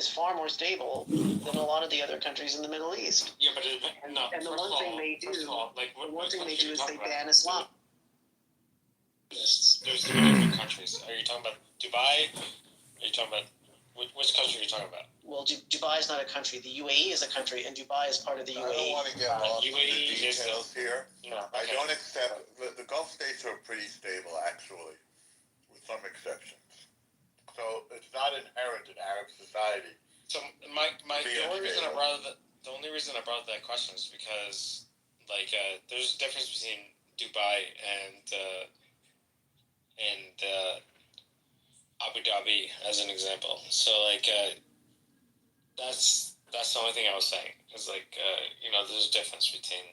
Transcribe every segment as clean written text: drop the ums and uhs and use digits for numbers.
is far more stable than a lot of the other countries in the Middle East. Yeah, but And the one thing they do, is they ban Islam. There's three different countries. Are you talking about Dubai? Are you talking about which country are you talking about? Well, Dubai is not a country. The UAE is a country, and Dubai is part of the UAE. I don't want to get lost in the UAE details here. No, I okay. don't accept, the Gulf states are pretty stable, actually, with some exceptions. So it's not inherent in Arab society. So the only reason I brought that question is because there's a difference between Dubai and Abu Dhabi as an example. So that's the only thing I was saying. Is there's a difference between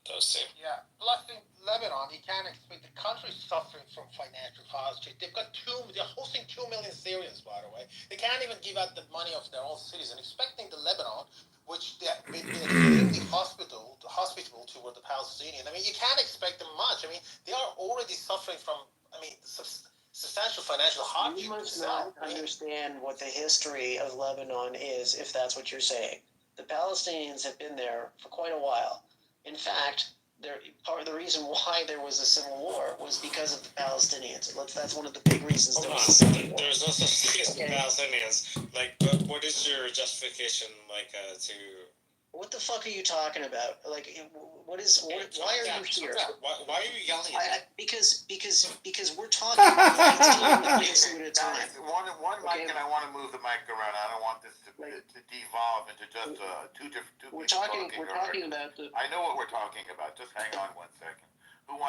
those two. Yeah. Plus in Lebanon, you can't expect the country's suffering from financial hardship. They're hosting 2 million Syrians, by the way. They can't even give out the money of their own citizens. Expecting the Lebanon, which they're extremely hospitable toward the Palestinians. I mean, you can't expect them much. I mean, they are already suffering from, substantial financial hardship. You must not understand what the history of Lebanon is, if that's what you're saying. The Palestinians have been there for quite a while. In fact, part of the reason why there was a civil war was because of the Palestinians. That's one of the big reasons there was a civil war. There's no such thing as the Palestinians. What is your justification, to... What the fuck are you talking about? Why are you here? Why are you yelling at me? Because we're talking about 19 minutes at a time. One mic, and I want to move the mic around. I don't want this to devolve into just two people talking. I know what we're talking about. Just hang on 1 second. Who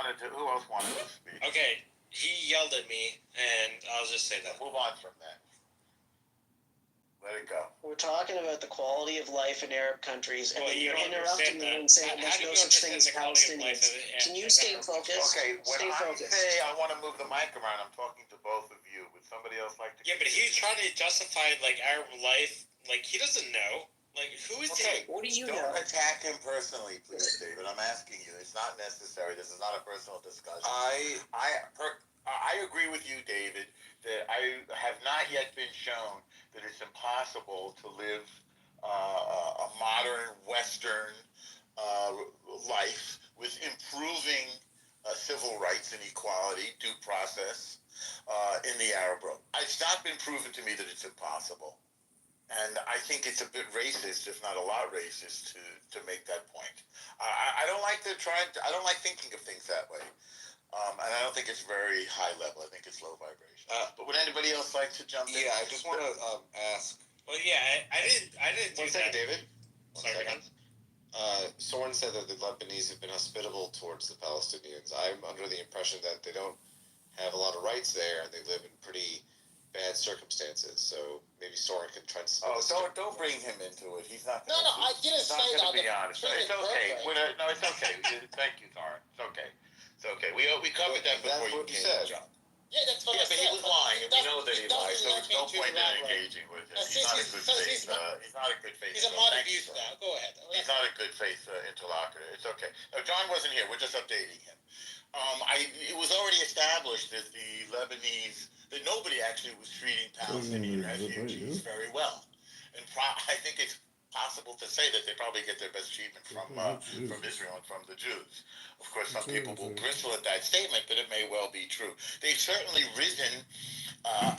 else wanted to speak? Okay, he yelled at me, and I'll just say that. Move on from that. Let it go. We're talking about the quality of life in Arab countries, and then you're interrupting me and saying there's no such thing as Palestinians. Can you stay focused? Okay, when I say I want to move the mic around, I'm talking to both of you. Would somebody else like to? Yeah, but he's trying to justify Arab life. He doesn't know. Who is he? What do you know? Don't attack him personally, please, David. I'm asking you. It's not necessary. This is not a personal discussion. I agree with you, David, that I have not yet been shown that it's impossible to live a modern Western life with improving civil rights and equality, due process in the Arab world. It's not been proven to me that it's impossible. And I think it's a bit racist, if not a lot racist, to make that point. I don't like I don't like thinking of things that way. And I don't think it's very high level. I think it's low vibration. But would anybody else like to jump in? Yeah, I just want to ask. Well, yeah, I didn't do 1 second, that. David. Sorry, second. Soren said that the Lebanese have been hospitable towards the Palestinians. I'm under the impression that they don't have a lot of rights there, and they live in pretty bad circumstances. So maybe Soren can try to. Don't bring him into it. He's not. No, I didn't say that. He's not going to be honest. It's okay. No, it's okay. Thank you, Soren. It's okay. It's okay. We covered that before you came, John. Yeah, that's what I said. But he was lying, and we know that he lied, so there's no point in engaging with him. He's not a good faith. He's not a good faith. He's a moderate youth now. Go ahead. He's not a good faith interlocutor. It's okay. No, John wasn't here. We're just updating him. It was already established that that nobody actually was treating Palestinian refugees very well. And I think it's possible to say that they probably get their best treatment from Israel and from the Jews. Of course, some people will bristle at that statement, but it may well be true. They've certainly risen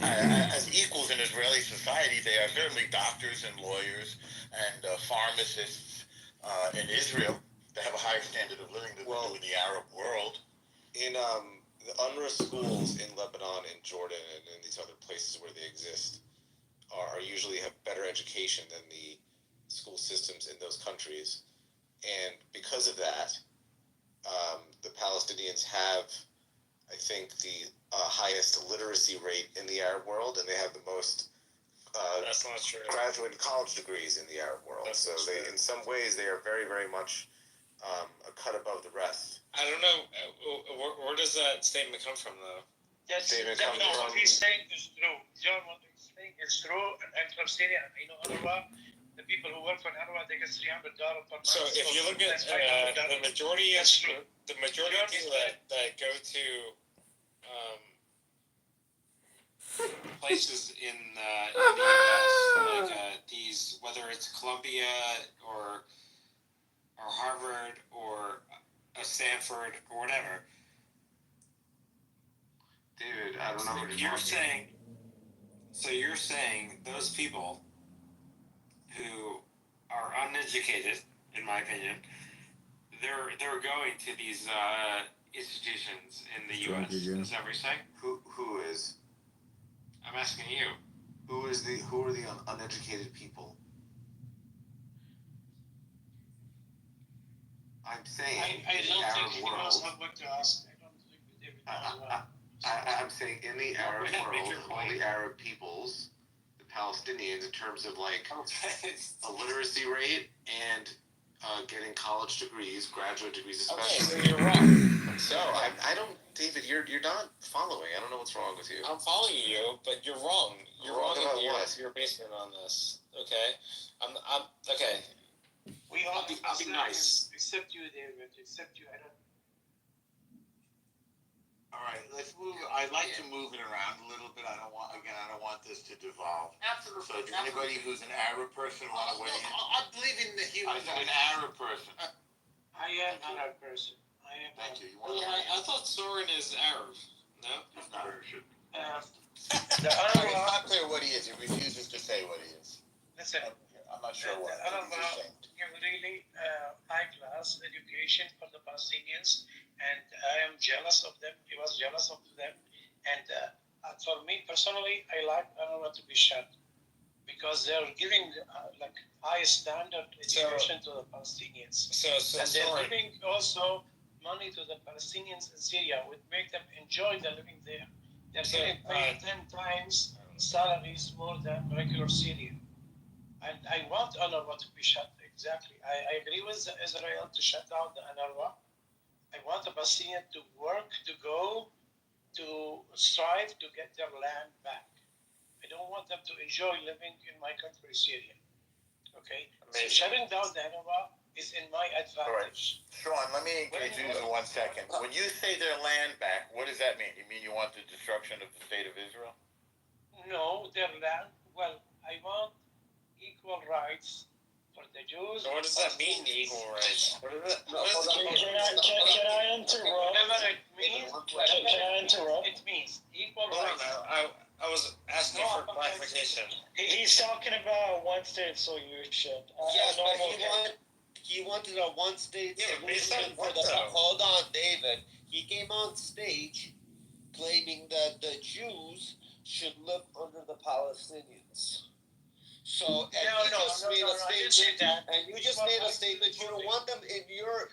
as equals in Israeli society. They are certainly doctors and lawyers and pharmacists in Israel. They have a higher standard of living than they do in the Arab world. In the UNRWA schools in Lebanon and Jordan and in these other places where they exist are usually have better education than the school systems in those countries, and because of that, the Palestinians have, I think, the highest literacy rate in the Arab world, and they have the most That's not true. graduated college degrees in the Arab world. That's so they, in some ways, they are very, very much a cut above the rest. I don't know. Where does that statement come from, though? Yes, David, no, come what from- he's saying is true. John, what he's saying is true. And Palestinian, UNRWA, the people who work for UNRWA, they get $300 per month. So if you look at the majority of people that go to places in the U.S. like it's Columbia or Harvard or a Stanford or whatever. David, I don't know what You're saying. So you're saying those people who are uneducated, in my opinion, they're going to these institutions in the U.S. Is that what you're saying? Who is? I'm asking you. Who are the uneducated people? I'm saying I in the don't Arab think he knows world. what to ask. I don't think David knows I'm saying in the Arab world, all the Arab peoples, the Palestinians, in terms of like a literacy rate and getting college degrees, graduate degrees especially. Okay, so you're wrong. So I don't, David, you're not following. I don't know what's wrong with you. I'm following you, but you're wrong. You're Wrong wrong about in what? your basement on this. Okay, I'm okay. We all I'll be nice. Except you, David. Except you. I don't. All right, let's move. I'd like to move it around a little bit. I don't want this to devolve. Absolutely. So, does anybody who's an Arab person want to weigh in? I believe in the human. An Arab person. I am an Arab person. I am. Thank you. You Well, want to weigh I in? thought Soren is Arab. No. He's not. The It's Arab. not clear what he is. He refuses to say what he is. Listen. I'm not sure The what. Arab He's ashamed. give really high class education for the Palestinians, and I am jealous of them. He was jealous of them, and for me personally, I like Anwar to be shot because they're giving like high standard education to the Palestinians, So and they're Soren. giving also money to the Palestinians in Syria, would make them enjoy the living there. They're So, getting paid 10 times salaries more than regular Syrian. And I want UNRWA to be shut. Exactly. I agree with Israel to shut down the UNRWA. I want the Palestinians to work, to go, to strive to get their land back. I don't want them to enjoy living in my country, Syria. Okay? So shutting down the UNRWA is in my advantage. Sean, let me engage you for 1 second. When you say their land back, what does that mean? You mean you want the destruction of the state of Israel? No, their land. Well, I want equal rights for the Jews. So what does that mean, equal rights? What is it? What is Can I interrupt? Whatever it means, Can I interrupt? it means equal Hold on, rights. I was asking for clarification. He's talking about one state solution. Yes, but he wanted a one-state Yeah, but based solution on for what, the. though? Hold on, David. He came on stage claiming that the Jews should live under the Palestinians. So, and No, you just made a I didn't say statement. that. And you just made a statement. You don't want them in your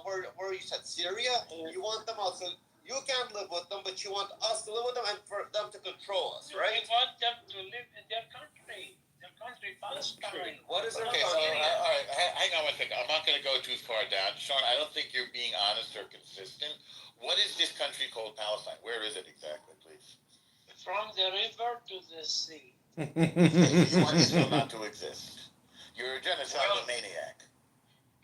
where you said Syria. You want them also. You can't live with them, but you want us to live with them and for them to control us, right? I want them to live in their country, Palestine. What is their Okay, so, country? all right, hang on 1 second. I'm not going to go too far down. Sean, I don't think you're being honest or consistent. What is this country called Palestine? Where is it exactly, please? From the river to the sea. You want Israel not to exist. You're a genocidal maniac.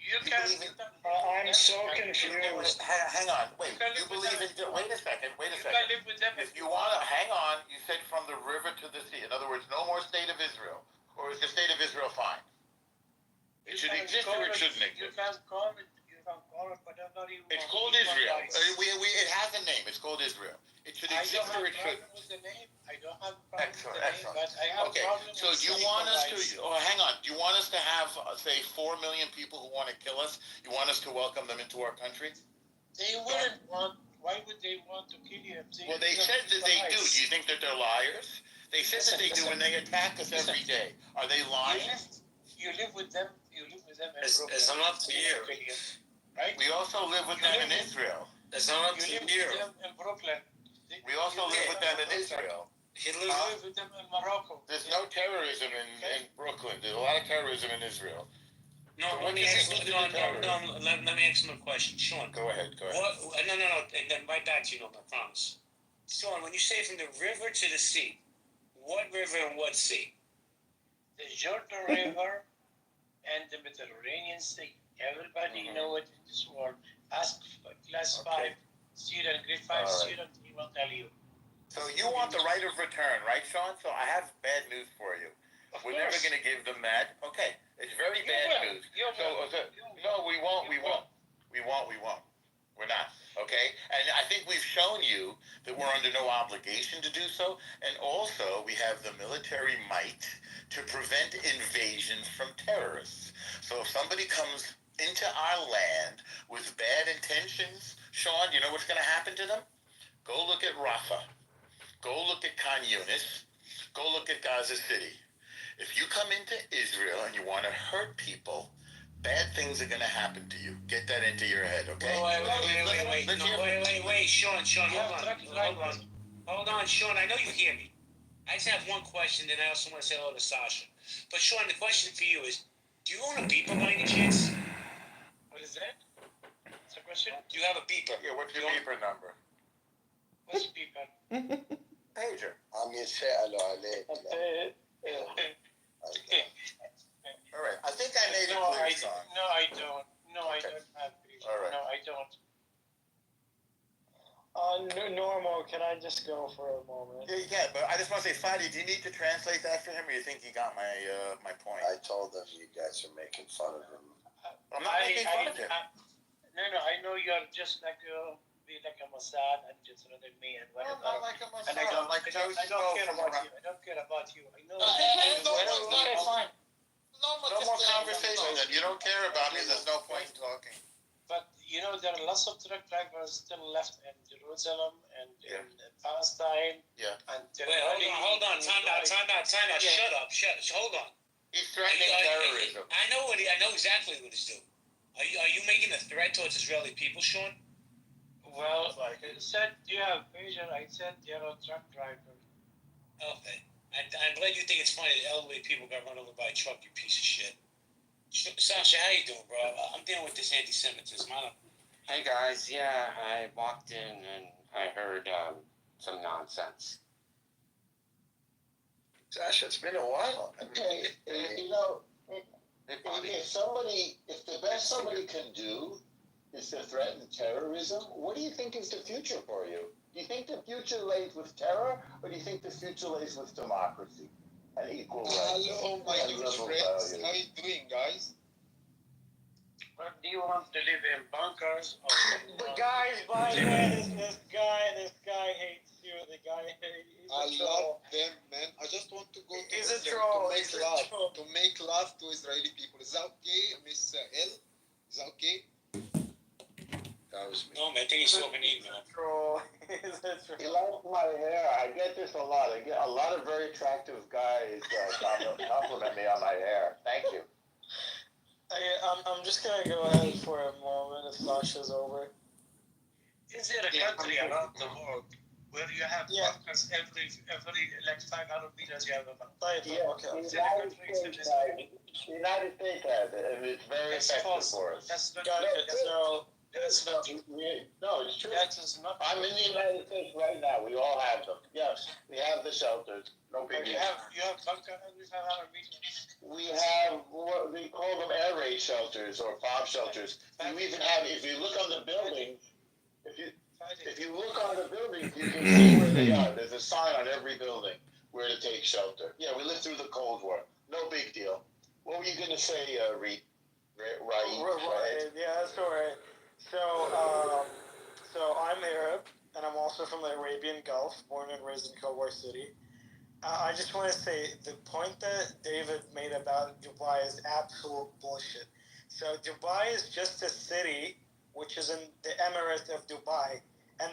You You can. believe in- I'm so confused. Hang on, wait. You can You live with believe them. in? Wait a second. You can live with them If you want to, hang on. You said from the river to the sea. In other words, no more state of Israel. Or is the state of Israel fine? It should exist or it shouldn't You exist. can call it. You can call it whatever you want. It's called Equal Israel. rights. It has a name. It's called Israel. It should I don't exist have or a it shouldn't. problem with the name. I don't have a problem Excellent, with the excellent. name, but I have Okay, a problem so with do you equal want us rights. to, oh, hang on, do you want us to have, say, 4 million people who want to kill us? You want us to welcome them into our country? They wouldn't want. Why would they want to kill you? Well, they said that they do. Do you think that they're liars? They said that they do, and they attack us every day. Are they lying? You live with them. You live with them in It's Brooklyn. not up to you. Right? We also live with them in Israel. It's not up to You live you. with them in Brooklyn. We also live with them in Israel. He You lives. live with them in Morocco. There's no terrorism in Brooklyn. There's a lot of terrorism in Israel. No, So let what me do you ask think you. we do No. Let me ask him a question, Sean. Go ahead, go ahead. What? No. And then right back to you, I promise. Sean, when you say from the river to the sea, what river and what sea? The Jordan River and the Mediterranean Sea. Everybody know it in this world. Ask class Okay. 5 student, grade 5 All right. student, he will tell you. So you want the right of return, right, Sean? So I have bad news for you. Of We're never course. going to give them that. Okay. That's bad news. No, we won't. We're not. Okay? And I think we've shown you that we're under no obligation to do so. And also, we have the military might to prevent invasions from terrorists. So if somebody comes into our land with bad intentions, Sean, you know what's going to happen to them? Go look at Rafah. Go look at Khan Yunis. Go look at Gaza City. If you come into Israel and you want to hurt people, bad things are going to happen to you. Get that into your head, okay? Wait, Sean, hold on, Sean, I know you hear me. I just have one question, then I also want to say hello to Sasha. But Sean, the question for you is, do you own a beeper by any chance? What is that? What's the question? Do you have a beeper? Yeah, what's your beeper number? What's beeper? Pager. عم يتسألوا عليك. All right. I think I made it No, clear, I Sean. don't. No, I don't have beeper. All right. No, I don't. Normal, can I just go for a moment? Yeah, you can, but I just want to say, Fadi, do you need to translate that for him, or you think he got my point? I told them you guys are making fun of him. I'm not making fun of him. No, I know you're just like be like a Mossad and just rather me and I'm whatever. not like a And I don't, like Joe I don't care from about around. you. I don't care about you. I know. Okay, fine. No No more conversation. Then you don't care about me. There's no point in talking. But you know, there are lots of truck drivers still left in Jerusalem and in Palestine. Yeah. And Wait, hold on, time out. Yeah. Shut up, hold on. He's threatening terrorism. I know exactly what he's doing. Are you making a threat towards Israeli people, Sean? Well, I said you have vision. I said you're a truck driver. Okay. I'm glad you think it's funny that elderly people got run over by a truck, you piece of shit. Sasha, how you doing, bro? I'm dealing with this anti-Semitism. Hey guys, yeah, I walked in and I heard some nonsense. Sasha, it's been a while. Okay, you know, Hey, buddy. if the best somebody can do is to threaten terrorism, what do you think is the future for you? Do you think the future lays with terror, or do you think the future lays with democracy and equal rights? Hello, my and good liberal friends. values? How you doing, guys? But do you want to live in bunkers or? But guys, by the way, this guy hates you. The guy he's I a troll. love them, man. I just want to go to He's a Israel troll. to make He's a love. troll. To make love to Israeli people. Is that okay, Miss L? Is that okay? That was me. No, man, I think he's talking email. Troll. He's a troll. You like my hair? I get this a lot. I get a lot of very attractive guys compliment me on my hair. Thank you. I'm just gonna go ahead for a moment if Sasha's over. Is there a country around the world where you have bunkers every like 500 meters you have a bunker? Yeah, Okay. the United States has it, and it's very That's effective false. for us. That's not Got good. it. So That's not true. No, it's true. That is not. I'm in the United States right now. We all have them. Yes, we have the shelters. No big You deal. have bunker every 500 meters. We have what we call them air raid shelters or bomb shelters. You even have, if you look on the building, if you look on the building, you can see where they are. There's a sign on every building where to take shelter. Yeah, we lived through the Cold War. No big deal. What were you going to say, Reed? Right. Yeah, that's all right. So I'm Arab, and I'm also from the Arabian Gulf, born and raised in Kowar City. I just want to say the point that David made about Dubai is absolute bullshit. So Dubai is just a city which is in the Emirate of Dubai. And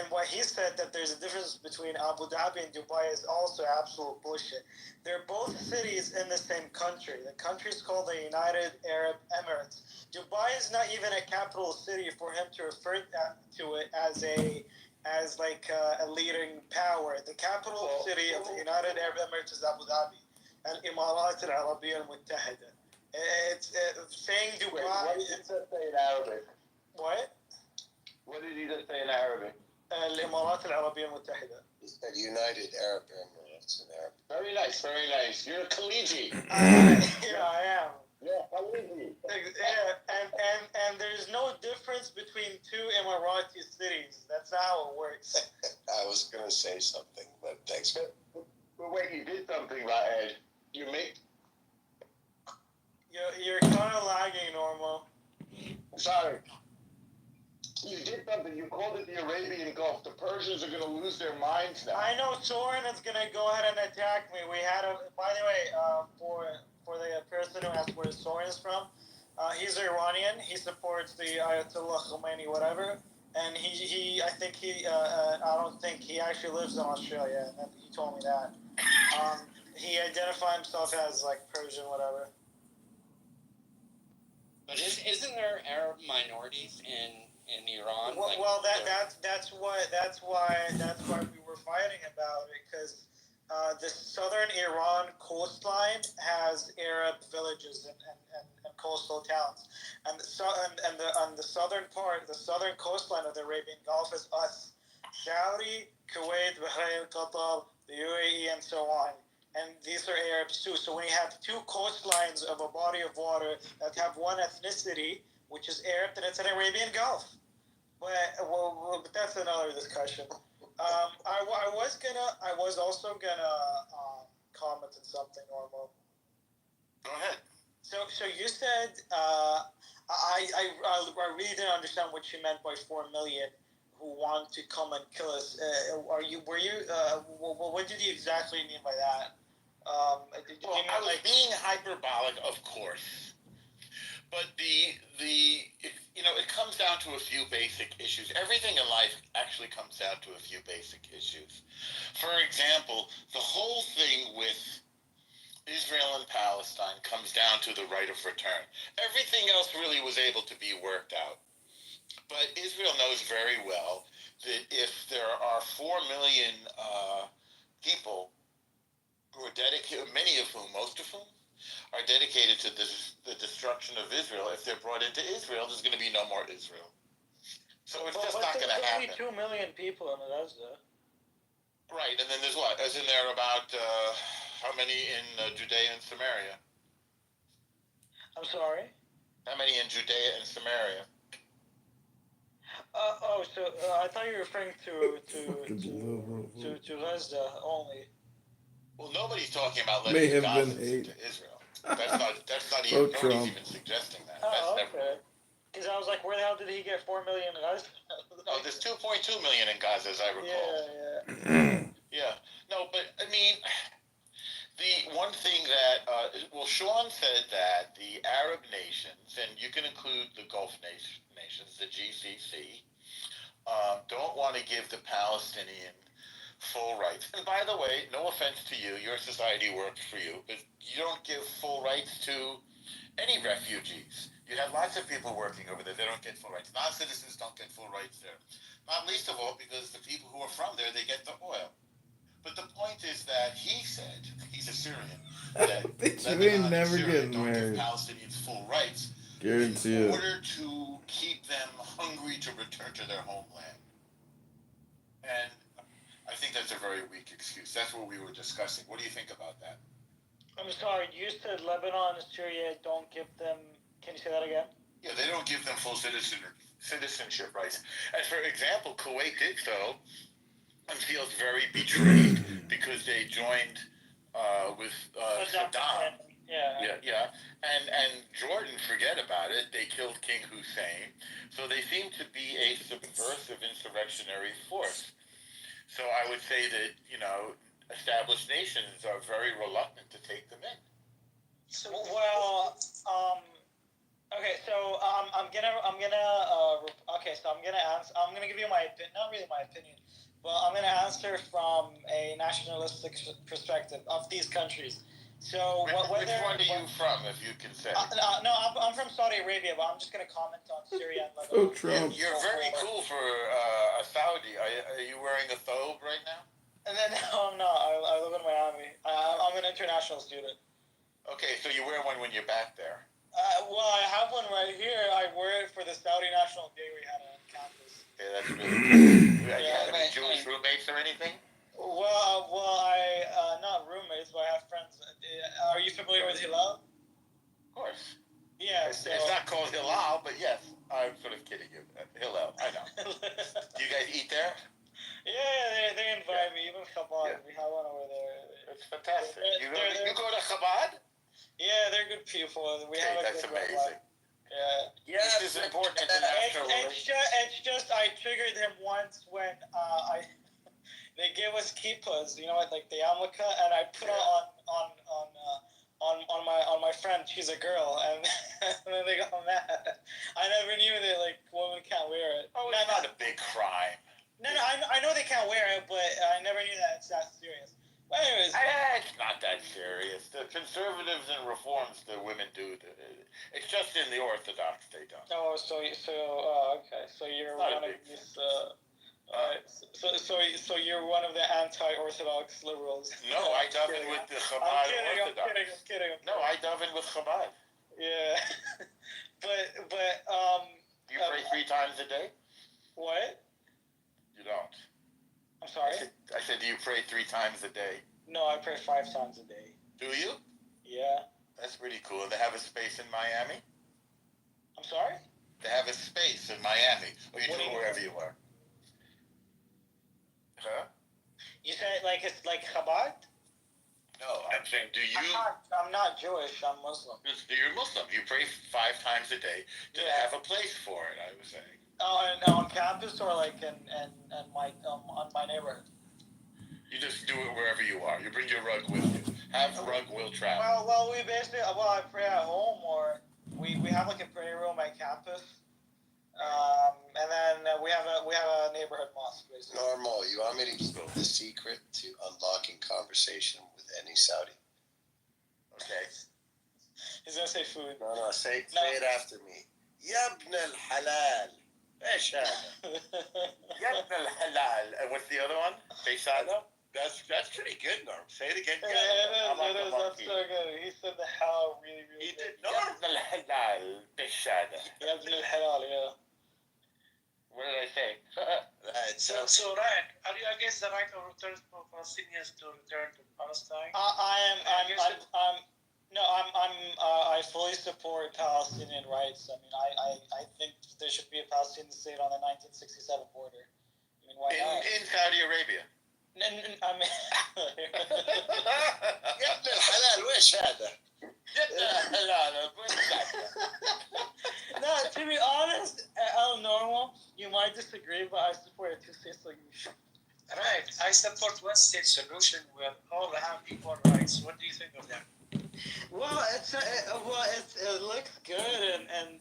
what he said that there's a difference between Abu Dhabi and Dubai is also absolute bullshit. They're both cities in the same country. The country is called the United Arab Emirates. Dubai is not even a capital city for him to refer to it as a leading power. The capital city of the United Arab Emirates is Abu Dhabi, and Imarat al-Arabiya al-Muttahida. It's saying Dubai. What did he just say in Arabic? What? What did he just say in Arabic? الإمارات العربية المتحدة. He said United Arab Emirates in Arabic. Very nice, very nice. You're a Khaliji. Yeah, I am. Yeah, Khaliji. Yeah, and there's no difference between two Emirati cities. That's not how it works. I was going to say something, but thanks. But wait, you did something, right, Ed? You make. Yeah, You're kind of lagging, Normal. Sorry. You did something. You called it the Arabian Gulf. The Persians are going to lose their minds now. I know Soren is gonna go ahead and attack me. We had a. By the way, for the person who asked where Soren is from, he's Iranian. He supports the Ayatollah Khomeini, whatever. And I think I don't think he actually lives in Australia. And he told me that. He identified himself as like Persian, whatever. But isn't there Arab minorities in Iran? Well, that's why we were fighting about it, because the southern Iran coastline has Arab villages and coastal towns, and the southern part, the southern coastline of the Arabian Gulf is us, Saudi, Kuwait, Bahrain, Qatar, the UAE, and so on. And these are Arabs too. So when you have two coastlines of a body of water that have one ethnicity, which is Arab, then it's an Arabian Gulf. But that's another discussion. I was also gonna comment on something, Normal. Go ahead. So you said I really didn't understand what you meant by 4 million who want to come and kill us. What did you exactly mean by that? I was being hyperbolic, of course, but it comes down to a few basic issues. Everything in life actually comes down to a few basic issues. For example, the whole thing with Israel and Palestine comes down to the right of return. Everything else really was able to be worked out. But Israel knows very well that if there are 4 million people who are dedicated, many of whom, most of whom, are dedicated to the destruction of Israel, if they're brought into Israel, there's going to be no more Israel. So it's just not going to happen. There's only 2 million people in Gaza. Right, and then there's what? Isn't there about how many in Judea and Samaria? I'm sorry? How many in Judea and Samaria? So I thought you were referring to Gaza only. Well, nobody's talking about May letting have Gazans been 8. into Israel. That's not even, nobody's even suggesting that. Oh, That's okay. Because I was like, where the hell did he get 4 million in Gaza? No, there's 2.2 million in Gaza, as I recall. Yeah. Yeah. No, but I mean, the one thing that, Sean said that the Arab nations, and you can include the Gulf nations, the GCC, don't want to give the Palestinian full rights. And by the way, no offense to you, your society works for you, but you don't give full rights to any refugees. You have lots of people working over there. They don't get full rights. Non-citizens don't get full rights there. Not least of all because the people who are from there, they get the oil. But the point is that he said, he's a Syrian, that We ain't never getting don't married. give Palestinians full rights Guarantee in it. order to keep them hungry to return to their homeland. And I think that's a very weak excuse. That's what we were discussing. What do you think about that? I'm sorry, you said Lebanon and Syria don't give them... Can you say that again? Yeah, they don't give them full citizenship rights. And for example, Kuwait did so and feels very betrayed because they joined with Saddam. Yeah. And Jordan, forget about it. They killed King Hussein. So they seem to be a subversive insurrectionary force. So I would say that, established nations are very reluctant to take them in. Well, okay, so I'm gonna give you my opinion, not really my opinion, but I'm gonna answer from a nationalistic perspective of these countries. So which one are you from, if you can say? No, I'm from Saudi Arabia, but I'm just gonna comment on Syria and Lebanon. Oh, Trump. You're very cool for a Saudi. Are you wearing a thobe right now? And then no, I'm not. I live in Miami. I'm an international student. Okay, so you wear one when you're back there. Well, I have one right here. I wear it for the Saudi National Day we had on campus. Okay, that's really cool. Do you have any Jewish roommates or anything? Well, I not roommates, but I have friends. Are you familiar with Hillel? Of course. Yeah. It's not called Hillel, but yes, I'm sort of kidding you. Hillel, I know. Do you guys eat there? Yeah, they invite me. Even Chabad, we have one over there. It's fantastic. You go to Chabad? Yeah, they're good people. We Okay, have a that's good amazing. life. Yeah. Yes, this is important international relations. It's just I triggered him once when they gave us kippas, like the yarmulke, and I put it on my friend. She's a girl, and, and then they got mad. I never knew that like women can't wear it. Oh, it's not a big crime. No, I know they can't wear it, but I never knew that it's that serious. But anyways, It's not that serious. The conservatives and reforms the women do. It's just in the Orthodox they don't. oh, okay. So you're Not a one of big these. So you're one of the anti-orthodox liberals. No, I daven with the Chabad Orthodox. I'm kidding. No, I daven with Chabad. Yeah, but You pray 3 times a day? what? You don't. I'm sorry. I said, do you pray 3 times a day? No, I pray 5 times a day. Do you? Yeah. That's pretty cool. They have a space in Miami? I'm sorry. They have a space in Miami. Or you What do do you wherever mean? you are. Huh? You said like it's like Chabad? No, I'm saying, do you? I'm not Jewish. I'm Muslim. You're Muslim. You pray 5 times a day. Do they have a place for it? I was saying. Oh, and on campus or like in my on my neighborhood. You just do it wherever you are. You bring your rug with you. Have rug will travel. Well, we basically I pray at home or we have like a prayer room at campus, and then we have a neighborhood mosque basically. Normal. You want me to give the secret to unlocking conversation with any Saudi? Okay. He's gonna say food. No. Say it after me. Yabn al halal. ايش هذا؟ Yabn al halal. And what's the other one? Pesada? That's pretty good, Norm. Say it again. It is. That's so good. He said the halal really He good. did. Yabn al halal. Pesada. Yabn al halal, yeah. What did I say? Right. So Ryan, are you against the right of return for Palestinians to return to Palestine? I fully support Palestinian rights. I mean, I think there should be a Palestinian state on the 1967 border. I mean, why not? In Saudi Arabia. I mean, يبن الحلال وإيش هذا؟ Yabn al halal. no, to be honest, normal. You might disagree, but I support a two-state solution. Right. I support one-state solution where all have equal rights. What do you think of that? Well, it looks good and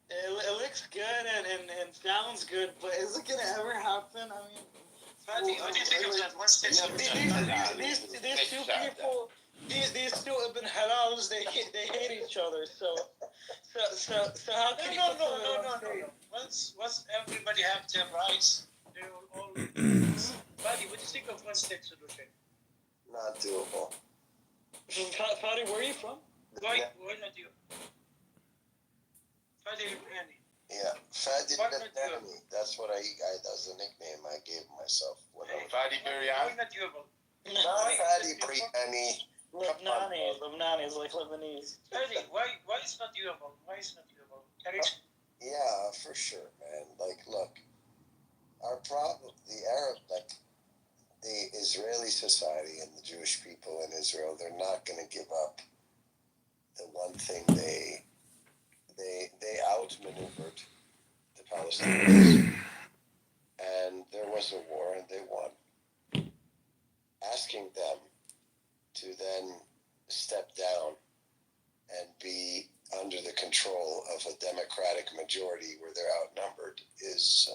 it looks good and sounds good, but is it gonna ever happen? I mean, What do you think of that one-state solution? These two people, these two Ibn Halals, they hate each other. So how can No. Once everybody have their rights, they will all. Buddy, what do you think of one-state solution? Not doable. Fadi, where are you from? Why not you? Fadi Lebanese. Yeah, Fadi What not Lebanese. That's what that's the nickname I gave myself. Whatever. Fadi Why Biryani. not you? Not Fadi Brittany. Lebanese is like Lebanese. Fadi, why is not doable? Why is not doable? Can you Yeah, for sure, man. Like, look, our problem, the Israeli society and the Jewish people in Israel, they're not going to give up the one thing they outmaneuvered the Palestinians, and there was a war and they won. Asking them to then step down and be under the control of a democratic majority where they're outnumbered is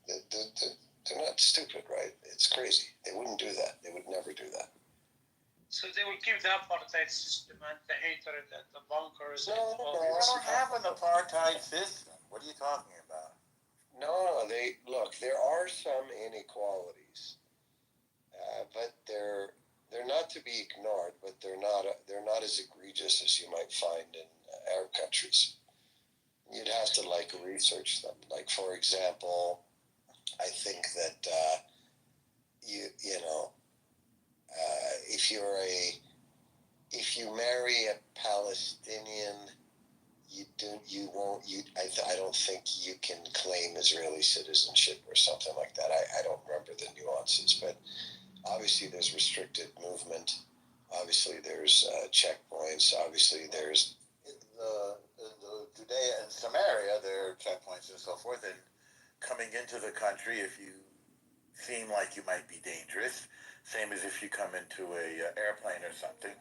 they're not stupid, right? It's crazy. They wouldn't do that. They would never do that. So they will keep the apartheid system and the hatred and the bunkers. No, and all We this. don't have an apartheid system. What are you talking about? No, there are some inequalities, but they're not to be ignored. But they're not as egregious as you might find in Arab countries. You'd have to research them. Like, for example, I think that if you marry a Palestinian, I don't think you can claim Israeli citizenship or something like that. I don't remember the nuances, but obviously there's restricted movement Obviously, there's checkpoints. Obviously, there's In the Judea and Samaria, there are checkpoints and so forth, and coming into the country, if you seem like you might be dangerous, same as if you come into a airplane or something.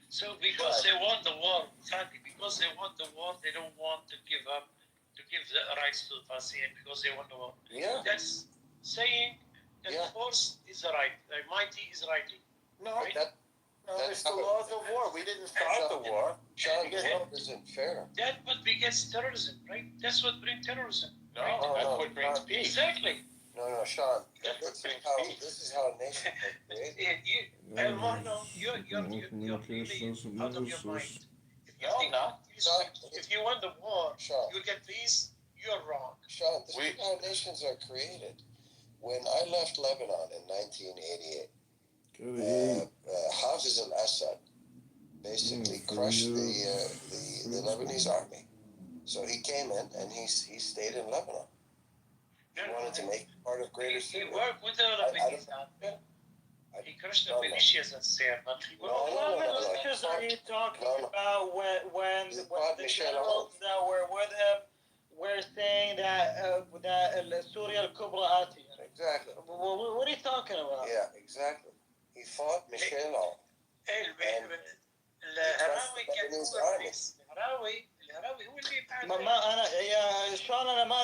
So because they want the war, Fadi, because they want the war, they don't want to give up, to give the rights to the Palestinians because they want the war. Yeah. That's saying that Yeah. force is the right, the mighty is righty. No, Right? no, that's it's the how it- laws of war. We didn't start the war. Sean, Because- war isn't fair. That what begets terrorism, right? That's what brings terrorism. No, right? that's no, what brings no. peace. Exactly. No, Sean. This is how nations are created. You're really out of your mind. If you No, think no. if you want the war, Sean, you'll get peace, you're wrong. Sean, this is how nations are created. When I left Lebanon in 1988, Hafiz al-Assad basically crushed the Lebanese army. So he came in and he stayed in Lebanon. He wanted to make it part of Greater He Syria. worked with the Lebanese army. He crushed the militias that's there, but he worked What militias are you talking about when He the fought Michel generals that were with him were saying that Syria al-Kubra atiyah? Exactly. What are you talking about? Yeah, exactly. He fought Michel Aoun. الهراوي كان هو الرئيس. الهراوي هو اللي بعد ما انا يا شلون انا ما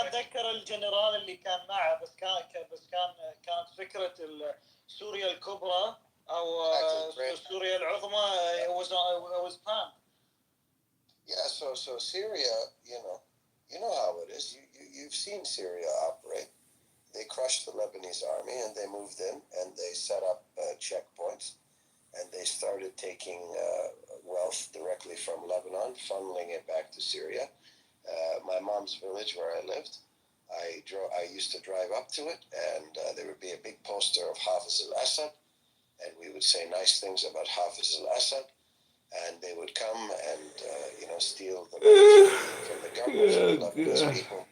اتذكر الجنرال اللي كان معه بس كانت فكره سوريا الكبرى او سوريا العظمى was planned. Yeah, so Syria, you know how it is. You've seen Syria operate. They crushed the Lebanese army and they moved in and they set up checkpoints and they started taking wealth directly from Lebanon, funneling it back to Syria. My mom's village where I lived, I used to drive up to it and there would be a big poster of Hafiz al-Assad and we would say nice things about Hafiz al-Assad. And they would come and, steal the money from the government, from the Lebanese people,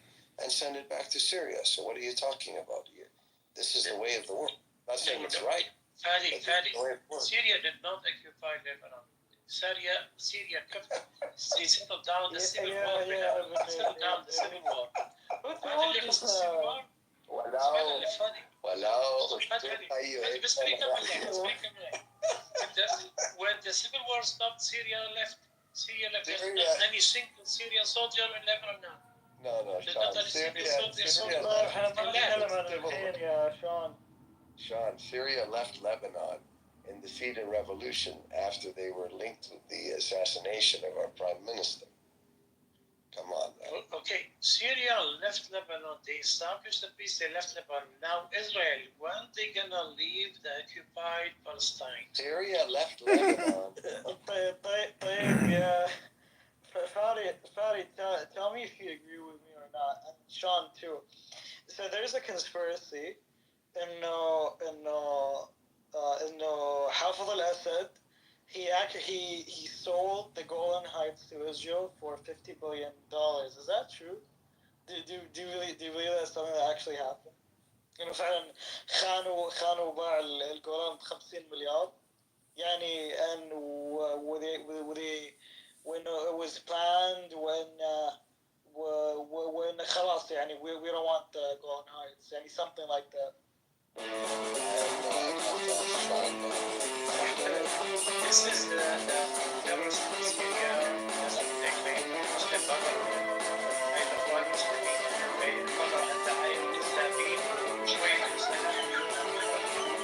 and send it back to Syria. So what are you talking about here? This is the way of the world. I'm not saying it's right. Fadi, Syria did not occupy Lebanon. Syria kept, they settled down the civil war. Settled down the civil war. هذا اللي خص السيفل وار. When the civil war stopped, Syria left. There's not any single Syrian soldier in Lebanon now. No, Sean, Syria left Lebanon in the Fedayeen Revolution after they were linked with the assassination of our prime minister. Come on, man. Okay, Syria left Lebanon. They established the peace. They left Lebanon. Now Israel, when they gonna leave the occupied Palestine? Syria left Lebanon. طيب يا Fadi, tell me if you agree with me or not, and Sean too. So there's a conspiracy إنه Hafez al-Assad he sold the Golan Heights to Israel for $50 billion. Is that true? Do you believe that's something that actually happened? إنه فعلا خانوا وباع الجولان ب50 مليار. يعني and when it was planned when خلاص يعني we don't want the Golan Heights, يعني something like that. This is the terrorist in Syria doesn't take Muslim Baghdad. أي الإخوان المسلمين الفترة حتى أي الإسلاميين شوية الإسلام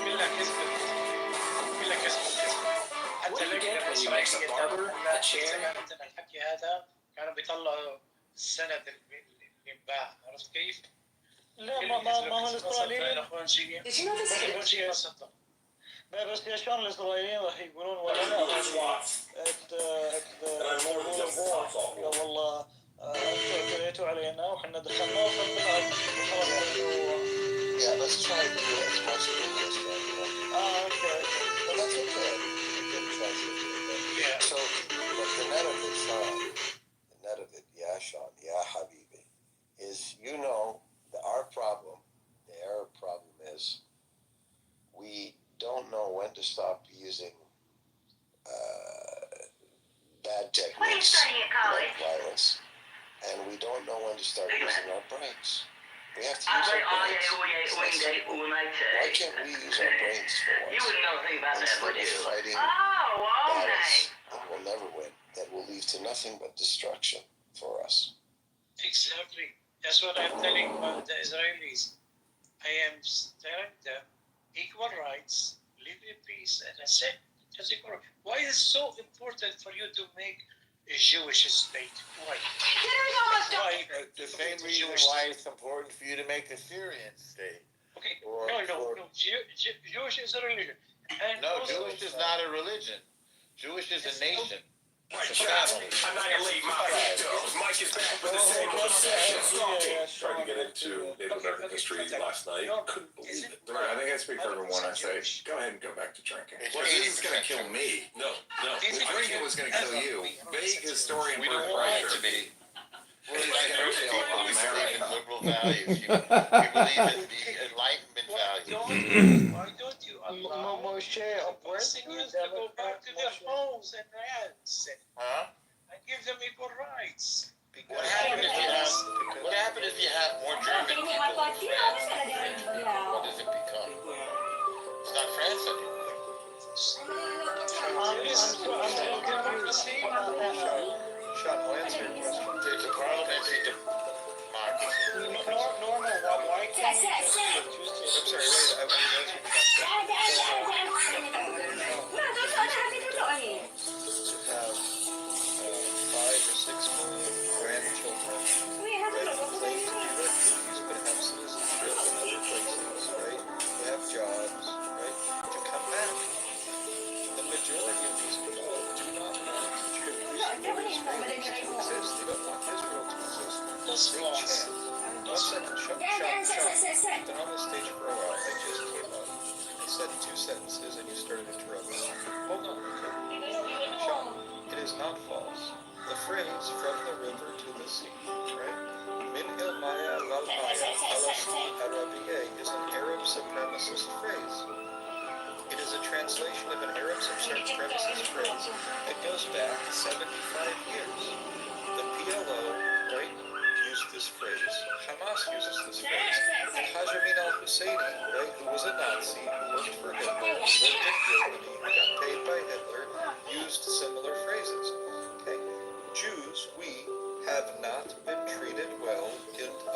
كلها كذب حتى لما إسرائيل كانت الحكي هذا كانوا بيطلعوا السند اللي انباع. عرفت كيف؟ لا ما هو الإسرائيليين بس يا شلون الإسرائيليين راح يقولون ولا لا والله أنتوا اعتديتوا علينا وحنا دخلنا وصلنا. Yeah, let's try to do as much as we can. Okay. But that's okay. We can translate it. Yeah. So, look, the net of it, Sean, Sean, yeah, Habibi, is our problem, the Arab problem is we don't know when to stop using bad techniques like violence, and we don't know when to start using our brains. We have to use our brains. Why can't we use our brains for once? You wouldn't know a thing about that, would you? Instead of fighting battles that we'll never win, that will lead to nothing but destruction for us. Exactly. That's what I'm telling the Israelis. I am telling them equal rights, live in peace, and that's it. Just equal. Why is it so important for you to make a Jewish state? Why? Why? The same reason why it's important for you to make a Syrian state. Okay. No. Jewish is a religion. And No, also, Jewish is not a religion. Jewish is a nation. It's a family. Annihilate my victims. Mike is back with the same obsession. Tried to get into Native American history last night. Couldn't believe it. I think I speak for everyone. I say, go ahead and go back to drinking. Well, this is going to kill me. No. Drinking was going to kill you. Vague historian. We don't want it to be. We're like people. We believe in liberal values. We believe in the Enlightenment values. Why don't you allow Palestinians to go back to their homes and lands and give them equal rights? What happened if you have more German people in France? What does it become? It's not France anymore. Sean, I'll answer your question. It's a parliamentary democracy. Why can't we just do Tuesday? I'm sorry, wait, I want to answer your question. To have 5 or 6 million grandchildren, right? Claim to be refugees, but have citizenship in other places, right? Who have jobs, right? To come back. The majority of these people do not want Jerusalem to exist. They don't want Israel to exist. They chant. One second, shut. Been on the stage for a while. I just came up. I said 2 sentences and you started interrupting. Hold on, okay? Sean, it is not false. The phrase from the river to the sea, right? Min il Maya lal Maya Palestine Arabiye is an Arab supremacist phrase. It is a translation of an Arab supremacist phrase that goes back 75 years. The PLO, right, used this phrase. Hamas uses this phrase. And Haj Amin al-Husseini, right, who was a Nazi, who worked for Hitler, who lived in Germany, who got paid by Hitler, used similar phrases. Okay. Jews, we have not been treated well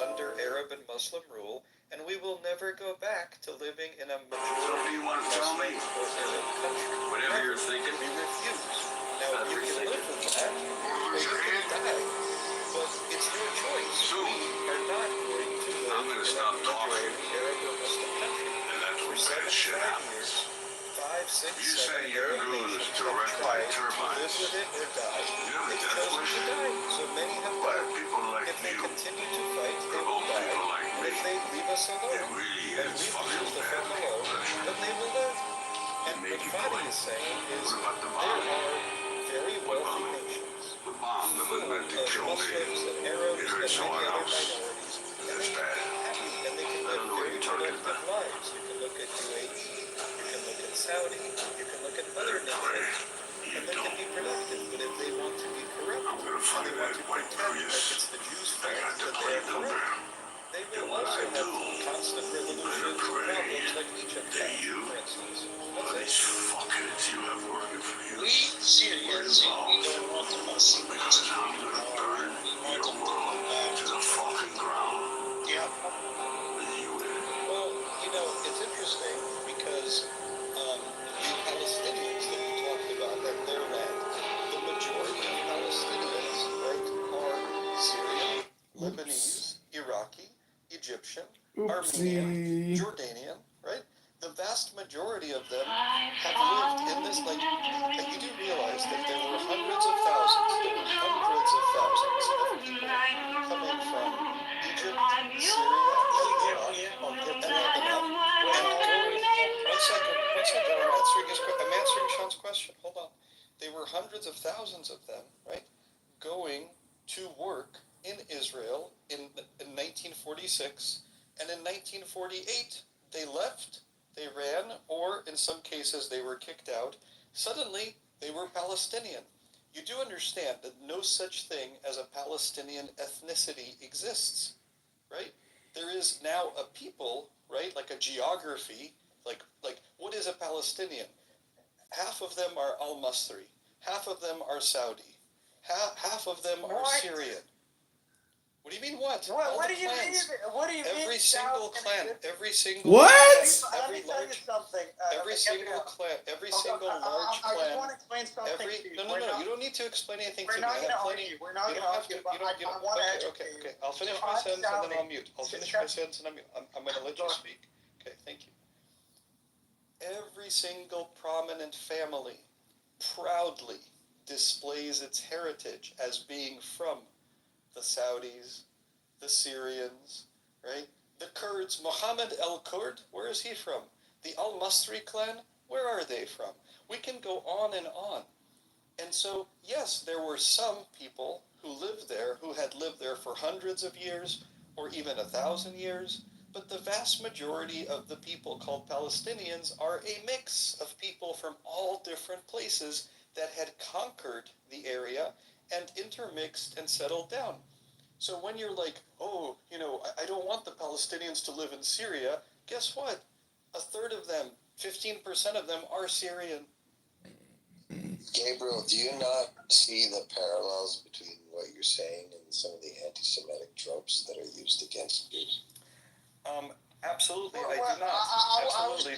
under Arab and Muslim rule, and we will never go back to living in a majority Muslim or Arab country. Whatever you're thinking. We refuse. Now, you can live with that, or you can die, but it's your choice. We are not going to live in a majority Arab or Muslim country. And that's For when bad shit 75 happens. years, 5, 6, You 7 say you're Arab going to nations direct have light tried to live turbines. with it or die. You know, They've that's chosen what to you die, so many have Why died. people like If they you continue to fight, they will provoke die. people like But me? if they leave us It alone, really and is we fucking choose to bad fight alone, possession. then they will live. And Make what you Fadi play. is saying is What about the there bomb? are very What wealthy bomb? nations The bomb that was meant to of kill me. Muslims and Arabs It and hurt many someone other else. minorities, and That's they can bad. be happy and they can I live don't know what very you're talking productive about. lives. You can look at UAE, you can look at Saudi, you can look at other nations, You and they can don't. be productive. But if they want to be corrupt, I'm gonna and find they want that to white pretend like Prius. it's the Jews' I fault got the that they plate are number. corrupt, they And will when also I have do, constant revolutions and problems like Egypt then had, you, for instance. all That's these it. fuckheads you have working for you, We Syrians, we don't want the Palestinians because to I'm be gonna power. burn We want your them to go world back to to the fucking ground. yeah. You in. Well, it's interesting because the Palestinians that we talked about, that their land, the majority of Palestinians, right, are Syrian, Lebanese, Iraqi, Egyptian, Armenian, Oopsie. Jordanian, right? The vast majority of them have lived in this, like you do realize that there were hundreds of thousands of people coming from Egypt, Syria, and Iraq, and Lebanon. One second, I'm answering Sean's question. Hold on. There were hundreds of thousands of them, right, going to work in Israel in 1946, and in 1948 they left, they ran, or in some cases they were kicked out. Suddenly they were Palestinian. you do understand that no such thing as a Palestinian ethnicity exists, right? There is now a people, right, like a geography, like what is a Palestinian? Half of them are Al-Masri, half of them are Saudi, half of them are Syrian. What do you mean what? What do you mean? What do you mean? Every single clan, every single What? Let me tell you something. every single clan, every single large I just clan. want to explain something to you. No, you don't need to explain anything to We're me. not I going to have plenty. argue. We're not You going don't to have to. argue. You don't. I want to educate you. Okay. I'll finish So my I'm sentence and then Saudi. I'll mute. I'll finish my sentence and I'm going to let you speak. Okay, thank you. Every single prominent family proudly displays its heritage as being from the Saudis, the Syrians, right? The Kurds, Mohammed al-Kurd, where is he from? The Al-Masri clan, where are they from? We can go on and on. And so, yes, there were some people who lived there, who had lived there for hundreds of years, or even 1,000 years, but the vast majority of the people called Palestinians are a mix of people from all different places that had conquered the area and intermixed and settled down. So when you're like, oh, I don't want the Palestinians to live in Syria, guess what? A third of them, 15% of them are Syrian. Gabriel, do you not see the parallels between what you're saying and some of the anti-Semitic tropes that are used against you? Absolutely, I do not. Absolutely,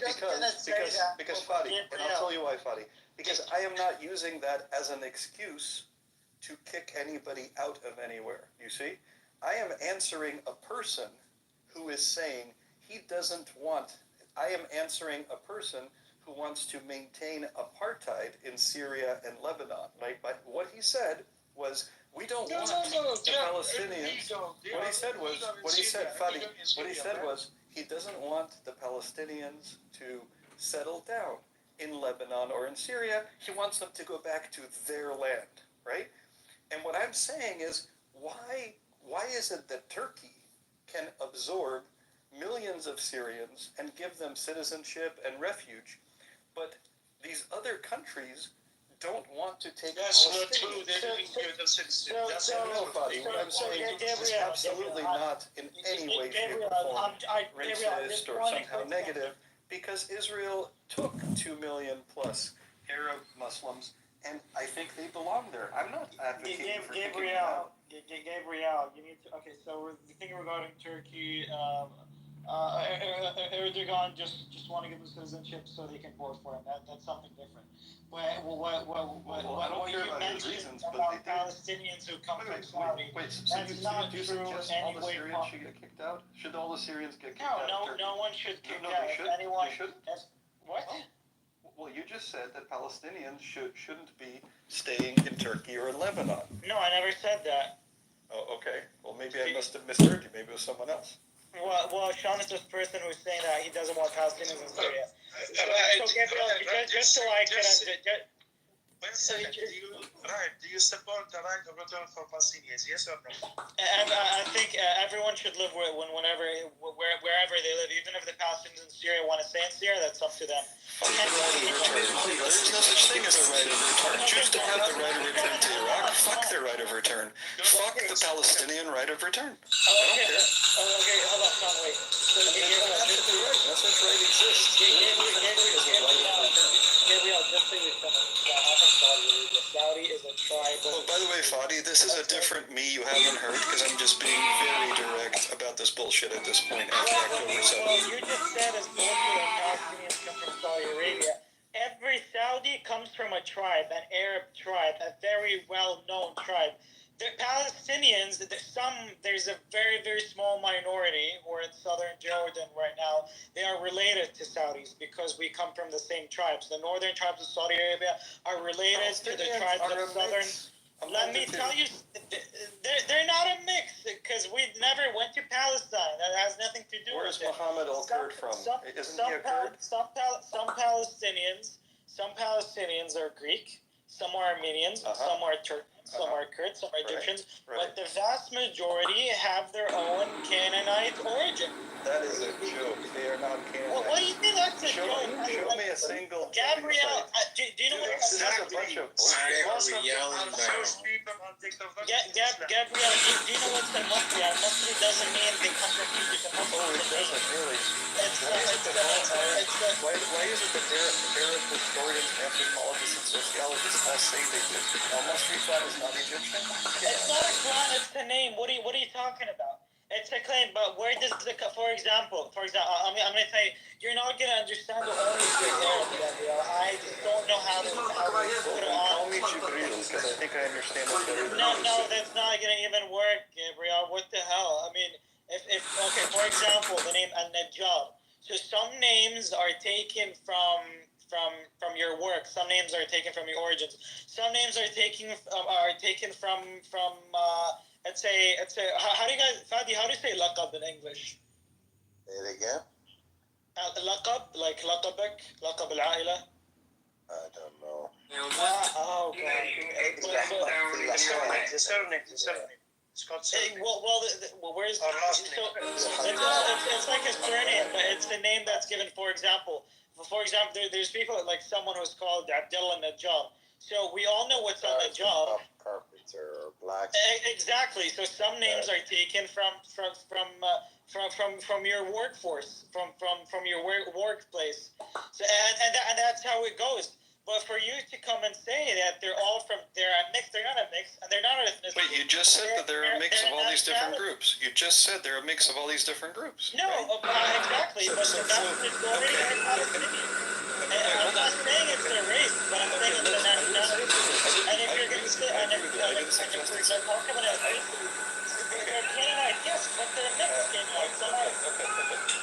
because Fadi, and I'll tell you why, Fadi. Because I am not using that as an excuse to kick anybody out of anywhere. You see, I am answering a person who is saying he doesn't want. I am answering a person who wants to maintain apartheid in Syria and Lebanon. Right? But what he said was, we don't want the Palestinians. What he said was, Fadi, what he said was, he doesn't want the Palestinians to settle down in Lebanon or in Syria. He wants them to go back to their land, right? And what I'm saying is, why is it that Turkey can absorb millions of Syrians and give them citizenship and refuge, but these other countries don't want to take That's not Palestinians? true. They didn't give them citizenship. That's No, Fadi, what I'm saying is absolutely not in any way, shape, or form racist or somehow negative, because Israel took 2 million plus Arab Muslims, and I think they belong there. I'm not advocating for kicking them out. Gabriel, you need to. Okay, so the thing regarding Turkey, Erdogan just want to give them citizenship so they can vote for him. That's something different. I don't care about his reasons, but about they do. Palestinians who come from Saudi. So That's not do you true suggest in all any the way Syrians should get kicked out? Should all the Syrians get kicked out? No one should kick No, out. they should. Anyone? They shouldn't. What? Well, you just said that Palestinians shouldn't be staying in Turkey or in Lebanon. No, I never said that. Oh, okay. Well, maybe I must have misheard you. Maybe it was someone else. Well, Sean is this person who's saying that he doesn't want Palestinians in Syria. So Gabriel, just so I can do you support the right of return for Palestinians? Yes or no? And I think everyone should live wherever they live. Even if the Palestinians in Syria want to stay in Syria, that's up to them. There's no such thing as a right of return. Jews don't have the right of return to Iraq. Fuck their right of return. Fuck the Palestinian right of return. Okay, hold on, Sean, wait. So, No such right exists. Gabriel, just so you know, Saudi is a tribal. Oh, by the way, Fadi, this is a different me you haven't heard, because I'm just being very direct about this bullshit at this point after October 7th. You just said it's bullshit that Palestinians come from Saudi Arabia. Every Saudi comes from a tribe, an Arab tribe, a very well-known tribe. The Palestinians, there's a very, very small minority who are in southern Jordan right now. They are related to Saudis because we come from the same tribes. The northern tribes of Saudi Arabia are related to the tribes of southern. Let me tell you, they're not a mix because we never went to Palestine. That has nothing to do Where's with it. Mohammed al-Kurd from? Isn't he a Kurd? Some Palestinians are Greek. Some are Armenians. Some are Turkish. some are Kurds, some are Egyptians, right. but the vast majority have their own Canaanite origin. That is a joke. They are not Canaanites. Well, what do you mean that's a Show joke? me a single Gabrielle, do you know what This is a bunch of bullshit. Why are we yelling now? Gabrielle, do you know what's a Masri? A Masri doesn't mean they come from Egypt. Oh, it doesn't really. Why is it that Arab historians, anthropologists, and sociologists all say they do? Al-Masri clan is not Egyptian? It's not a clan, it's the name. What are you talking about? It's a claim, but where does for example, I'm gonna tell you, you're not gonna understand the only thing there. I just don't know how to put it on. Call me Jibril, because I think I understand it better than you. No, that's not gonna even work, Gabriel. What the hell? I mean, if okay, for example, the name An-Najjar. So some names are taken from your work. Some names are taken from your origins. Some names are taken from let's say how do you guys, Fadi, how do you say laqab in English? Say it again. Laqab, like laqabak, laqab al-aila. I don't know. Oh god. It's called Well, where's it's like a surname, but it's the name that's given. For example, there's people like someone who's called Abdullah Najjar. So we all know what's on the job. Carpenter or black. Exactly. So some names are taken from your workforce, from your workplace. So and that's how it goes. But for you to come and say that they're a mix, they're not a mix, and they're not an ethnicity. Wait, you just said that they're a mix of all these different groups. You just said they're a mix of all these different groups. No, exactly. But the vast majority are Palestinian. I'm not saying it's their race, but I'm saying it's their nationality. And if you're going to say, and if we're talking about ethnicity, they're Canaanite, yes, but they're mixed Canaanites.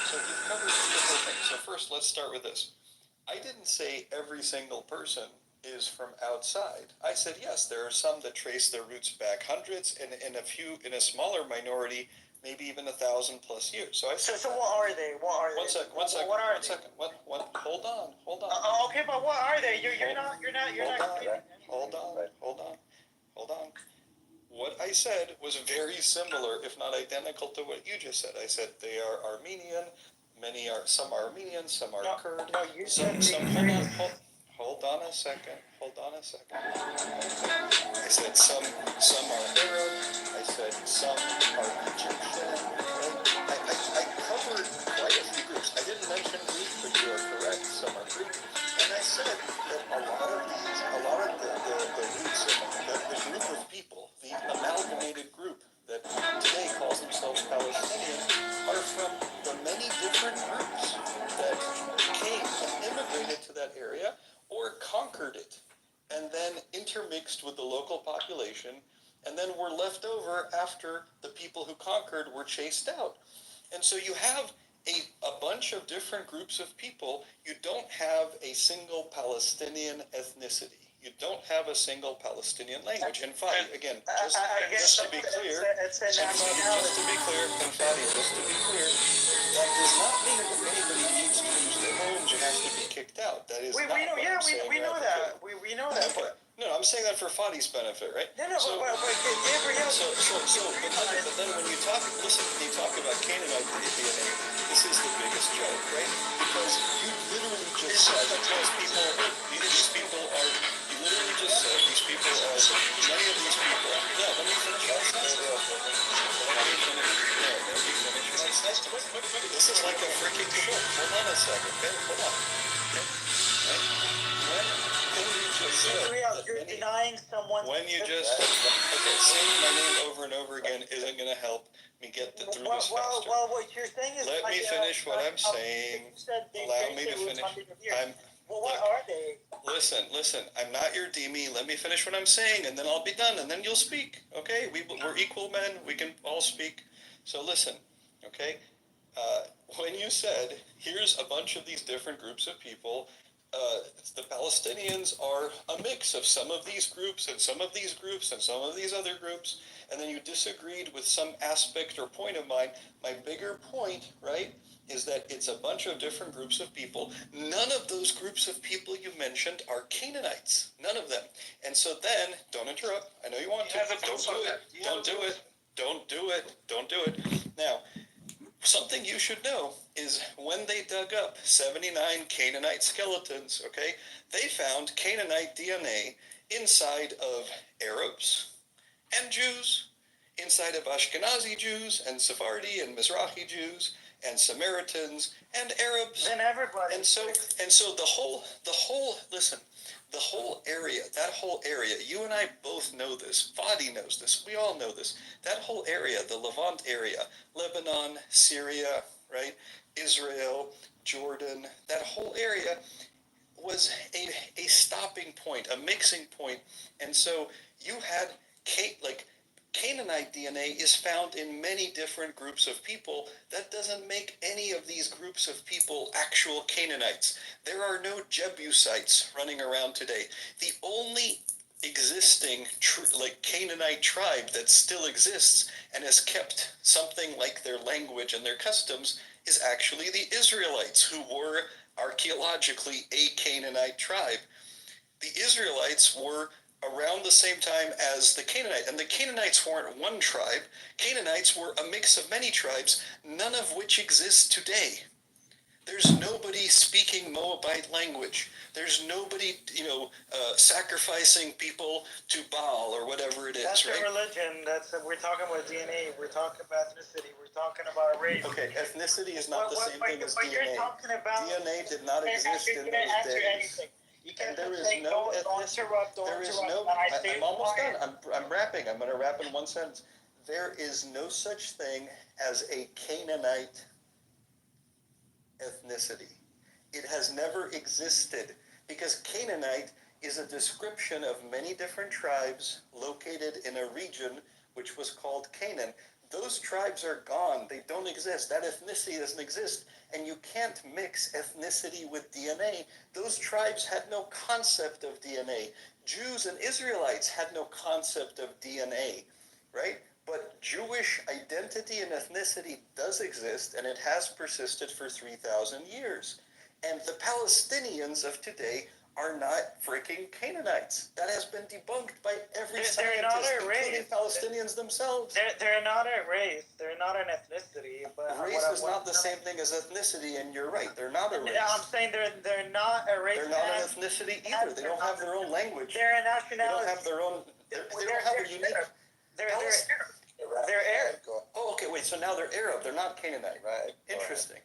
So you've covered two different things. So first, let's start with this. I didn't say every single person is from outside. I said, yes, there are some that trace their roots back hundreds, and in a smaller minority, maybe even 1,000+ years. So I said, So what are they? What are they? One second. What are they? Hold on. Okay, but what are they? You're not. Hold on. What I said was very similar, if not identical, to what you just said. I said they are Armenian. Some are Armenian, some are Kurd. No, you said Hold on a second. I said some are Arab. I said some are Egyptian. I covered quite a few groups. I didn't mention Greek, but you are correct. Some are Greek. And I said that a lot of the roots of the group of people, the amalgamated group that today calls themselves Palestinian, are from the many different groups that came and immigrated to that area or conquered it and then intermixed with the local population and then were left over after the people who conquered were chased out. And so you have a bunch of different groups of people. You don't have a single Palestinian ethnicity. You don't have a single Palestinian language. And Fadi, again, just to be clear, that does not mean that anybody needs to lose their homes and has to be kicked out. That is we know that. We know that. But, no, I'm saying that for Fadi's benefit, right? No, but Gabriel. But then when you talk about Canaanite DNA, this is the biggest joke, right? Because you literally just said that these people are. You literally just said these people are. Many of these people. Yeah, let me finish my sentence. This is like a freaking show. Hold on a second, okay? Hold on. You're denying someone. When you just saying my name over and over again isn't going to help me get through this faster. Well, what you're saying is. Let me finish what I'm saying. Allow me to finish. What are they? Listen. I'm not your Demi. Let me finish what I'm saying, and then I'll be done, and then you'll speak. Okay? We're equal men. We can all speak. So listen. Okay? When you said, here's a bunch of these different groups of people, the Palestinians are a mix of some of these groups and some of these groups and some of these other groups, and then you disagreed with some aspect or point of mine. My bigger point, right, is that it's a bunch of different groups of people. None of those groups of people you mentioned are Canaanites. None of them. And so then, don't interrupt. I know you want to. Don't do it. Don't do it. Don't do it. Don't do it. Now, something you should know is when they dug up 79 Canaanite skeletons, okay, they found Canaanite DNA inside of Arabs and Jews, inside of Ashkenazi Jews and Sephardi and Mizrahi Jews and Samaritans and Arabs. Then everybody. And so the whole listen, the whole area, that whole area, you and I both know this. Fadi knows this. We all know this. That whole area, the Levant area, Lebanon, Syria, right? Israel, Jordan, that whole area was a stopping point, a mixing point. And so you had Canaanite DNA is found in many different groups of people. That doesn't make any of these groups of people actual Canaanites. There are no Jebusites running around today. The only existing Canaanite tribe that still exists and has kept something like their language and their customs is actually the Israelites, who were archaeologically a Canaanite tribe. The Israelites were around the same time as the Canaanite. And the Canaanites weren't one tribe. Canaanites were a mix of many tribes, none of which exists today. There's nobody speaking Moabite language. There's nobody, sacrificing people to Baal or whatever it is, That's right? a religion. We're talking about DNA. We're talking about ethnicity. We're talking about race. Okay, ethnicity is not the same thing as but DNA. You're talking about DNA did not exist in those days. Anything. You can't There is say, no don't interrupt, don't interrupt. I'm almost done. I'm wrapping. I'm going to wrap in one sentence. There is no such thing as a Canaanite ethnicity. It has never existed because Canaanite is a description of many different tribes located in a region which was called Canaan. Those tribes are gone. They don't exist. That ethnicity doesn't exist. And you can't mix ethnicity with DNA. Those tribes had no concept of DNA. Jews and Israelites had no concept of DNA, right? But Jewish identity and ethnicity does exist, and it has persisted for 3,000 years. And the Palestinians of today are not freaking Canaanites. That has been debunked by every scientist, including Palestinians themselves. They're not a race. They're not an ethnicity. But race is not the same thing as ethnicity, and you're right. They're not a race. Yeah, I'm saying they're not a race. They're not an ethnicity either. They don't have their own language. They're a nationality. They don't have their own. They don't have a unique. They're Arab. Oh, okay. Wait. So now they're Arab. They're not Canaanite. Right. Interesting.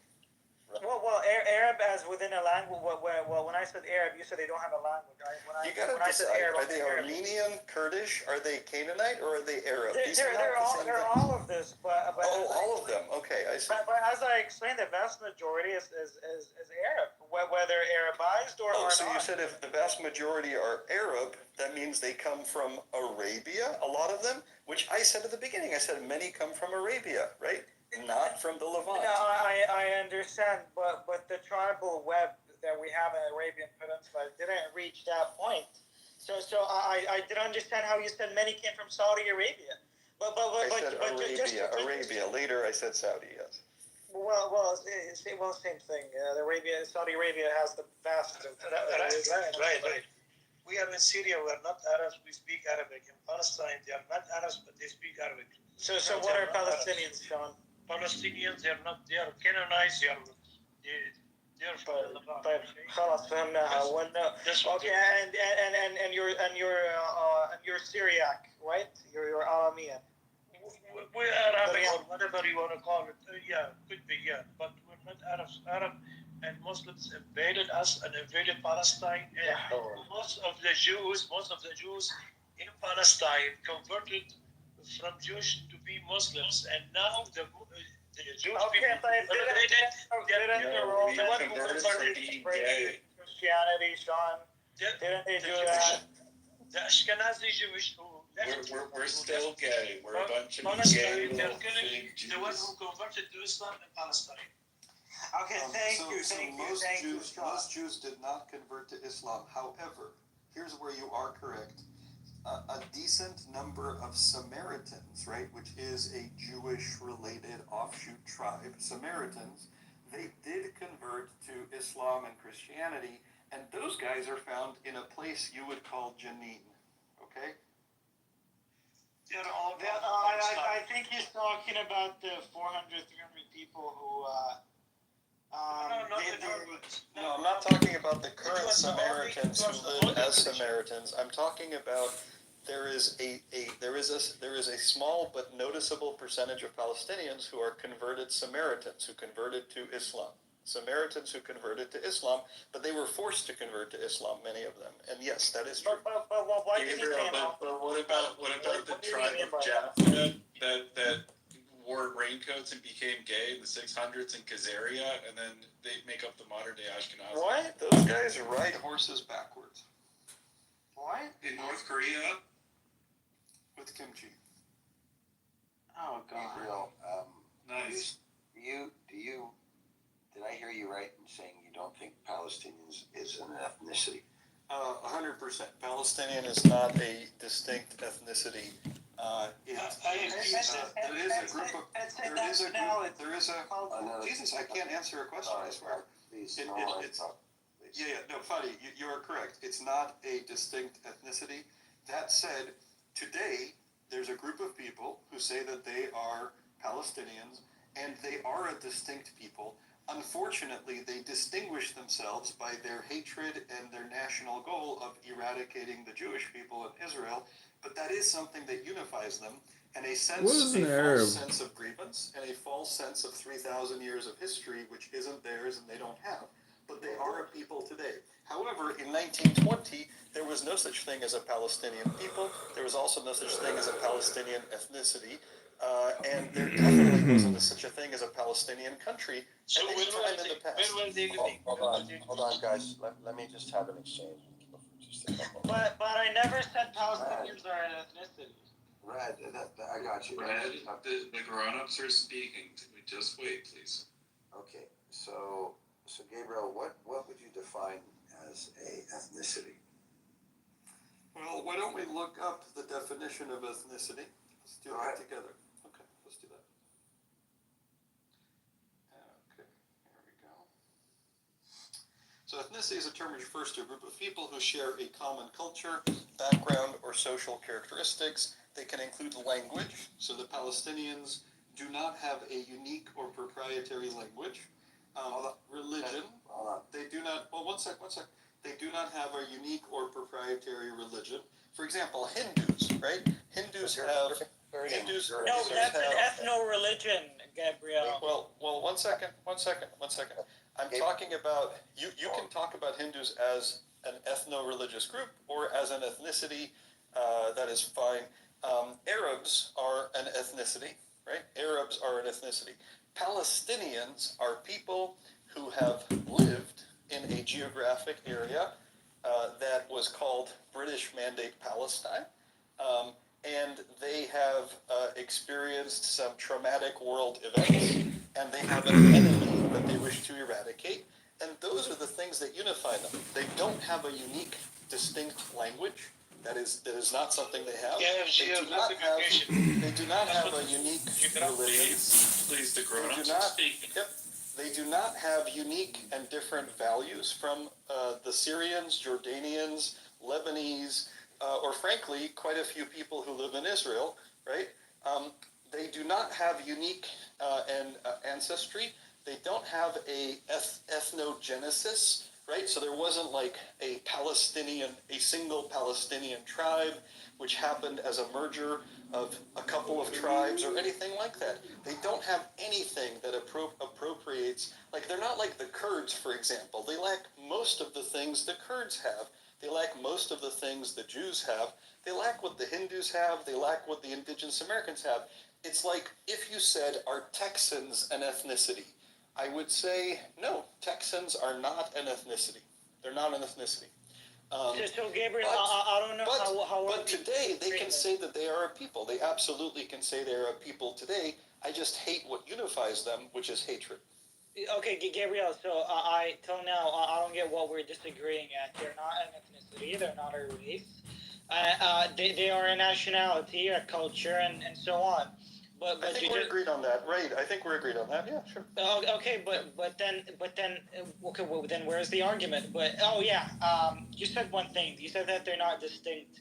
Well, Arab as within a language. Well, when I said Arab, you said they don't have a language, right? You gotta decide. Are they Armenian, Kurdish? Are they Canaanite or are they Arab? They're all of this, but all of them. Okay, I see. But as I explained, the vast majority is Arab, whether Arabized or not. So not. you said if the vast majority are Arab, that means they come from Arabia. A lot of them, which I said at the beginning. I said many come from Arabia, right? Not from the Levant. No, I understand, but the tribal web that we have in the Arabian Peninsula didn't reach that point. So I didn't understand how you said many came from Saudi Arabia. But I said Arabia. Later I said Saudi. Yes. Well, same thing. Saudi Arabia has the vast. Right. We are in Syria. We are not Arabs. We speak Arabic. In Palestine, they are not Arabs, but they speak Arabic. So what are Palestinians, Sean? Palestinians, they are Canaanites, they're from the Levant. خلاص فهمناها. Okay, and you're Syriac, right? You're Aramean. We're Arabic or whatever you want to call it. Could be, but we're not Arabs. Arab and Muslims invaded us and invaded Palestine. And most of the Jews in Palestine converted from Jewish to be Muslims, and now the Jewish people Christianity, Sean. Didn't they do that? The Ashkenazi Jewish who we're still gay. We're a bunch of gay little fake Jews. The one who converted to Islam in Palestine. Okay, thank you. Most Jews did not convert to Islam. However, here's where you are correct. A decent number of Samaritans, right, which is a Jewish-related offshoot tribe, Samaritans they did convert to Islam and Christianity, and those guys are found in a place you would call Jenin. Okay? I think he's talking about the 400, 300 people who. No, I'm not talking about the current Samaritans who live as Samaritans. I'm talking about there is a small but noticeable percentage of Palestinians who are converted Samaritans who converted to Islam. Samaritans who converted to Islam, but they were forced to convert to Islam, many of them. And yes, that is true. But what about the tribe of Japheth that wore raincoats and became gay in the 600s in Khazaria, and then they make up the modern day Ashkenazi? What? Those guys ride horses backwards. What? In North Korea? With kimchi. Oh God. Gabriel, Nice. did I hear you right in saying you don't think Palestinians is an ethnicity? 100%. Palestinian is not a distinct ethnicity. Jesus, I can't answer a question, I swear. Please, No, Fadi, you are correct. It's not a distinct ethnicity. That said, today, there's a group of people who say that they are Palestinians, and they are a distinct people. Unfortunately, they distinguish themselves by their hatred and their national goal of eradicating the Jewish people in Israel, but that is something that unifies them, and a false sense of grievance, and a false sense of 3,000 years of history, which isn't theirs and they don't have. But they are a people today. However, in 1920, there was no such thing as a Palestinian people. There was also no such thing as a Palestinian ethnicity. And there definitely wasn't such a thing as a Palestinian country at any time in the past. Hold on, guys. Let me just have an exchange. But I never said Palestinians are an ethnicity. Red, I got you. Red, the grown-ups are speaking. We just wait, please. Okay, so Gabriel, what would you define as a ethnicity? Well, why don't we look up the definition of ethnicity? Let's do that together. Okay, let's do that. Okay, here we go. So ethnicity is a term which refers to a group of people who share a common culture, background, or social characteristics. They can include language. So the Palestinians do not have a unique or proprietary language. Religion. They do not. Well, one sec. They do not have a unique or proprietary religion. For example, Hindus, right? Hindus have. No, that's an ethno-religion, Gabriel. Well, one second. I'm talking about you. You can talk about Hindus as an ethno-religious group or as an ethnicity. That is fine. Arabs are an ethnicity, right? Arabs are an ethnicity. Palestinians are people who have lived in a geographic area that was called British Mandate Palestine, and they have experienced some traumatic world events, and they have an enemy that they wish to eradicate, and those are the things that unify them. They don't have a unique, distinct language. That is not something they have. They do not have a unique religion. Please, the grown-ups are speaking. Yep. They do not have unique and different values from the Syrians, Jordanians, Lebanese, or frankly, quite a few people who live in Israel, right? They do not have unique ancestry. They don't have a ethnogenesis, right? So there wasn't like a single Palestinian tribe, which happened as a merger of a couple of tribes or anything like that. They don't have anything that appropriates, like they're not like the Kurds, for example. They lack most of the things the Kurds have. They lack most of the things the Jews have. They lack what the Hindus have. They lack what the indigenous Americans have. It's like if you said, are Texans an ethnicity? I would say, no, Texans are not an ethnicity. They're not an ethnicity. So Gabriel, I don't know how. But today they can say that they are a people. They absolutely can say they are a people today. I just hate what unifies them, which is hatred. Okay, Gabriel. So till now, I don't get what we're disagreeing at. They're not an ethnicity. They're not a race. They are a nationality, a culture, and so on. But I think we're agreed on that, right? I think we're agreed on that. Yeah, sure. Okay, but then okay, well then where's the argument? But you said one thing. You said that they're not distinct.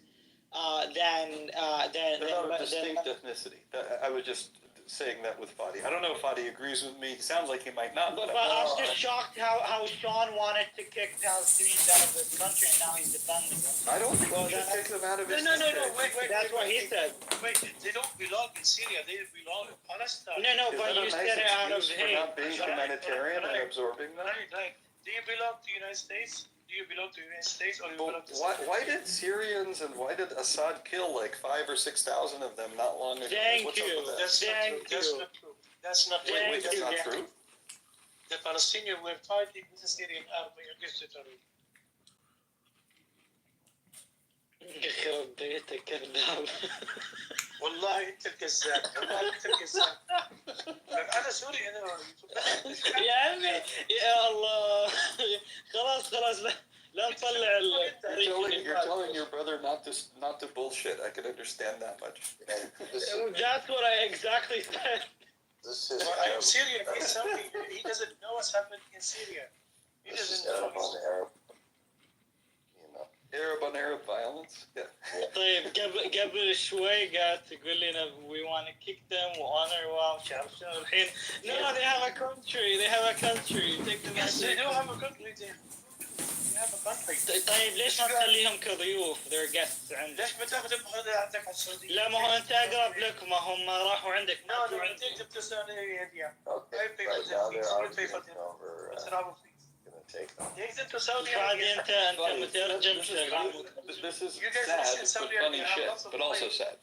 They're not a distinct ethnicity. I was just saying that with Fadi. I don't know if Fadi agrees with me. He sounds like he might not. But I was just shocked how Sean wanted to kick Palestinians out of this country, and now he's defending them. I don't think we should kick them out of his No, wait. That's what he said. Wait, they don't belong in Syria, they belong in Palestine. No, but you said it out of hate. For not being humanitarian and absorbing them? Like, do you belong to the United States? Do you belong to the United States or do you belong to why did Syrians and why did Assad kill like 5,000 or 6,000 of them not long ago? Thank you. That's not true. That's not true. Wait, that's not true? The Palestinians were fighting with the Syrian army against the terrorists. يخرب بيتك كذاب. والله انت الكذاب. انا سوري انا. يا عمي يا الله خلاص لا نطلع You're telling your brother not to bullshit. I can understand that much. That's what I exactly said. I'm Syrian. He's something. He doesn't know what's happened in Syria. He doesn't know. Arab on Arab violence. Yeah. طيب قبل شوي قاعد تقول لنا we want to kick them honor مش عارف شنو الحين. No, they have a country. They have a country. Yes, they do have a country. They have a country. طيب ليش ما تخليهم كضيوف؟ They're guests عندك. ليش ما تاخذهم هذا عندك على السعودية؟ لا ما هو أنت أقرب لك ما هم راحوا عندك. No, they will take them to Saudi Arabia. I pay for them. You pay for them. What's the problem? Take them. Take them to Saudi Arabia. This is sad, but funny shit, but also sad.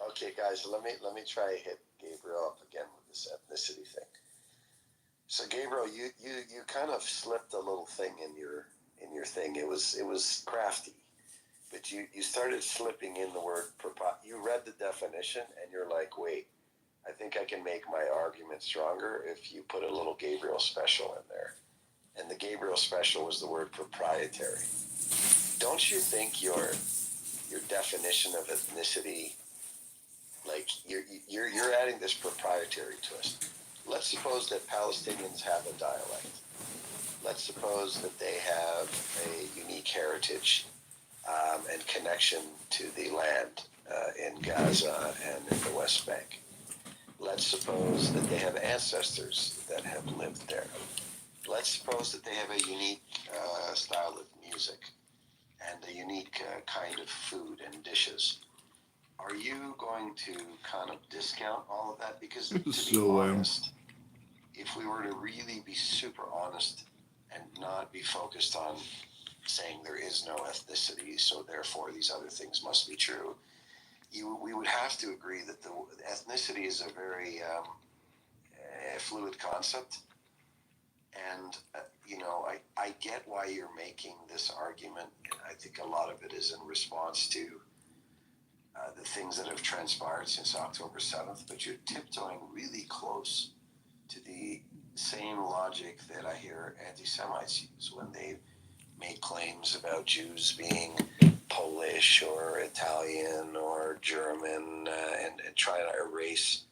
Okay, guys, let me try to hit Gabriel up again with this ethnicity thing. So, Gabriel, you kind of slipped a little thing in your thing. It was crafty, but you started slipping in the word. You read the definition, and you're like, wait, I think I can make my argument stronger if you put a little Gabriel special in there. And the Gabriel special was the word proprietary. Don't you think your definition of ethnicity, like you're adding this proprietary twist? Let's suppose that Palestinians have a dialect. Let's suppose that they have a unique heritage and connection to the land in Gaza and in the West Bank. Let's suppose that they have ancestors that have lived there. Let's suppose that they have a unique style of music and a unique kind of food and dishes. Are you going to kind of discount all of that? Because to be honest, if we were to really be super honest and not be focused on saying there is no ethnicity, so therefore these other things must be true, we would have to agree that the ethnicity is a very fluid concept. And, I get why you're making this argument. I think a lot of it is in response to the things that have transpired since October 7th, but you're tiptoeing really close to the same logic that I hear anti-Semites use when they make claims about Jews being Polish or Italian or German and try to erase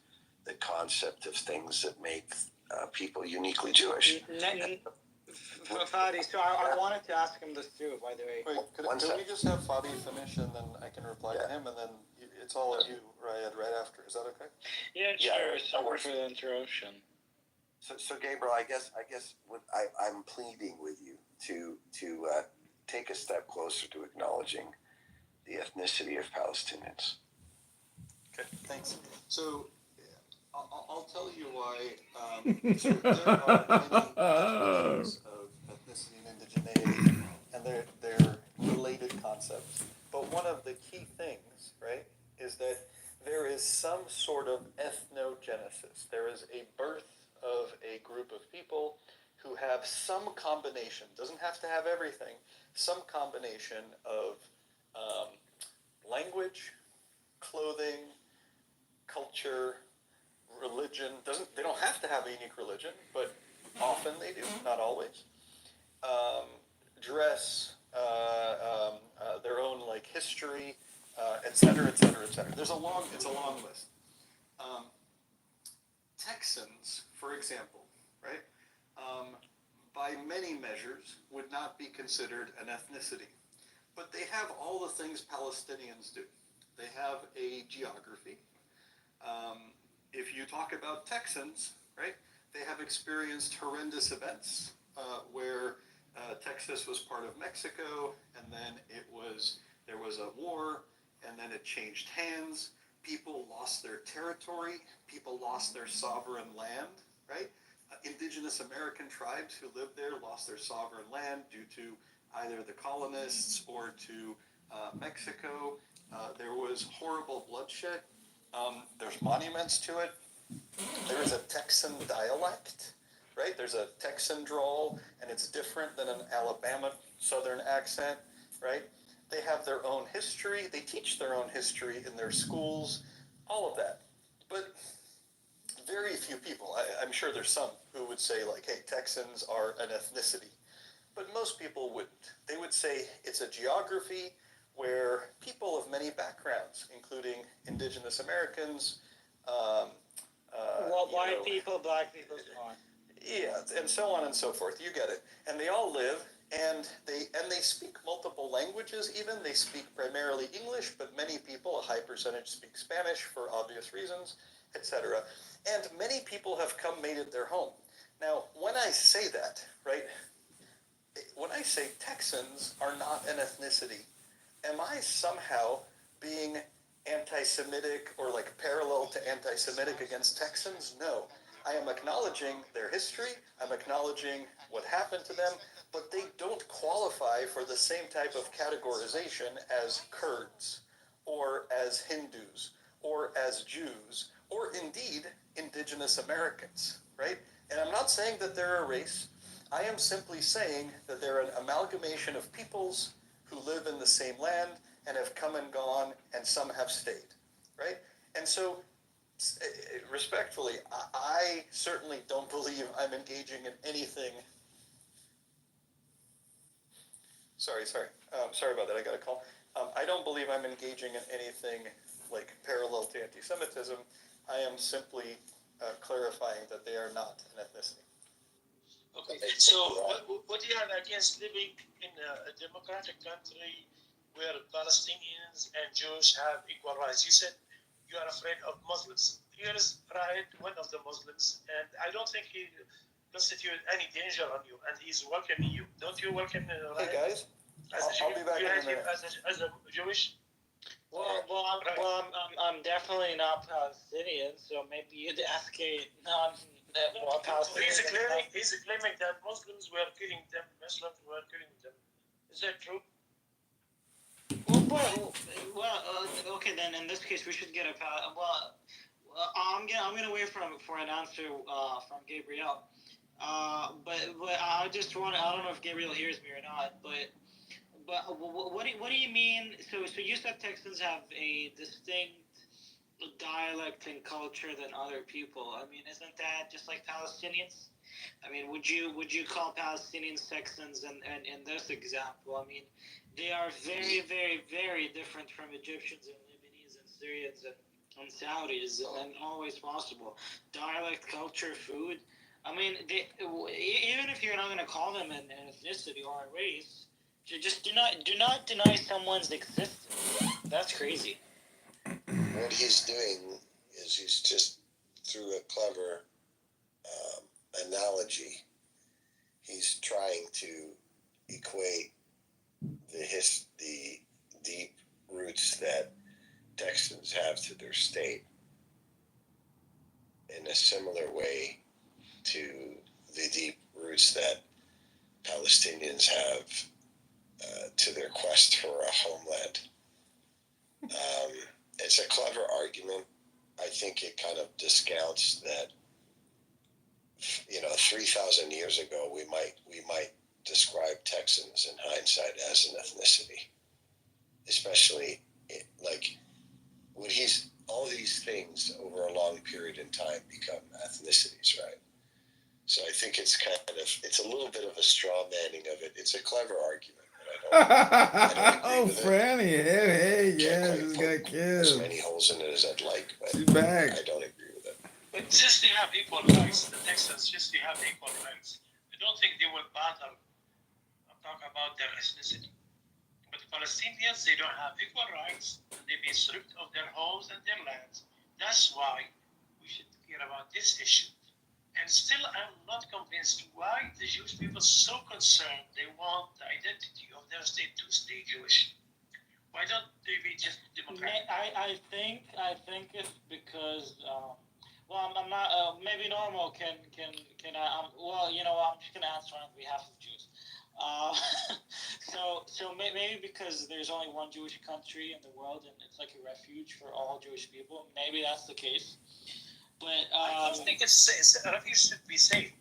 the concept of things that make people uniquely Jewish. Fadi, so I wanted to ask him this too, by the way. Wait, could we just have Fadi finish and then I can reply to him and then it's all of you, Rayed, right after. Is that okay? Yeah, sure. Sorry for the interruption. So Gabriel, I guess I'm pleading with you to take a step closer to acknowledging the ethnicity of Palestinians. Okay, thanks. So I'll tell you why. So there are many definitions of ethnicity and indigeneity, and they're related concepts. But one of the key things, right, is that there is some sort of ethnogenesis. There is a birth of a group of people who have some combination, doesn't have to have everything, some combination of language, clothing, culture, religion. They don't have to have a unique religion, but often they do, not always. Dress, their own like history, et cetera, et cetera, et cetera. It's a long list. Texans, for example, right, by many measures would not be considered an ethnicity. But they have all the things Palestinians do. They have a geography. If you talk about Texans, right, they have experienced horrendous events where Texas was part of Mexico, and then there was a war, and then it changed hands. People lost their territory. People lost their sovereign land, right? Indigenous American tribes who lived there lost their sovereign land due to either the colonists or to Mexico. There was horrible bloodshed. There's monuments to it. There is a Texan dialect, right? There's a Texan drawl, and it's different than an Alabama Southern accent, right? They have their own history. They teach their own history in their schools, all of that. But very few people, I'm sure there's some who would say, like, hey, Texans are an ethnicity. But most people wouldn't. They would say it's a geography where people of many backgrounds, including Indigenous Americans, white people, black people, so on. Yeah, and so on and so forth. You get it. And they all live, and they speak multiple languages. Even they speak primarily English, but many people, a high percentage, speak Spanish for obvious reasons, etc. And many people have made it their home. Now, when I say that, right? When I say Texans are not an ethnicity, am I somehow being anti-Semitic or like parallel to anti-Semitic against Texans? No. I am acknowledging their history, I'm acknowledging what happened to them, but they don't qualify for the same type of categorization as Kurds, or as Hindus, or as Jews, or indeed Indigenous Americans, right? And I'm not saying that they're a race. I am simply saying that they're an amalgamation of peoples who live in the same land and have come and gone, and some have stayed, right? And so, respectfully, I certainly don't believe I'm engaging in anything. Sorry about that. I got a call. I don't believe I'm engaging in anything like parallel to anti-Semitism. I am simply clarifying that they are not an ethnicity. Okay, so what do you have against living in a democratic country where Palestinians and Jews have equal rights? You said you are afraid of Muslims. Here is Raed, one of the Muslims, and I don't think he constitutes any danger on you, and he's welcoming you. Don't you welcome Raed? Hey guys, I'll be back in a minute. As a Jewish? I'm definitely not Palestinian, so maybe you'd ask a non-Palestinian. He's claiming that Muslims were killing them, Muslims were killing them. Is that true? Okay, then in this case we should get a I'm gonna wait for an answer from Gabriel. But I just want I don't know if Gabriel hears me or not. But what do you mean? So you said Texans have a distinct dialect and culture than other people. I mean, isn't that just like Palestinians? I mean, would you call Palestinians Texans in this example? I mean, they are very, very, very different from Egyptians and Lebanese and Syrians and Saudis, and always possible. Dialect, culture, food. I mean, even if you're not going to call them an ethnicity or a race, just do not deny someone's existence. That's crazy. What he's doing is he's just, through a clever analogy, he's trying to equate the deep roots that Texans have to their state in a similar way to the deep roots that Palestinians have to their quest for a homeland. It's a clever argument. I think it kind of discounts that, 3,000 years ago, we might describe Texans in hindsight as an ethnicity, especially all these things over a long period in time become ethnicities, right? So I think it's a little bit of a straw manning of it. It's a clever argument. Oh, Franny, hey, yeah, just got killed. As many holes in it as I'd like, but She's back. I don't agree But since they have equal rights, the Texans, since they have equal rights, I don't think they will bother talk about their ethnicity. But the Palestinians, they don't have equal rights, and they've been stripped of their homes and their lands. That's why we should care about this issue. And still, I'm not convinced why the Jewish people are so concerned. They want the identity of their state to stay Jewish. Why don't they be just democratic? I think it's because well, I'm not maybe Normal can well, you know, I'm just gonna answer on behalf of Jews. So maybe because there's only one Jewish country in the world and it's like a refuge for all Jewish people. Maybe that's the case. But I don't think refugees should be safe.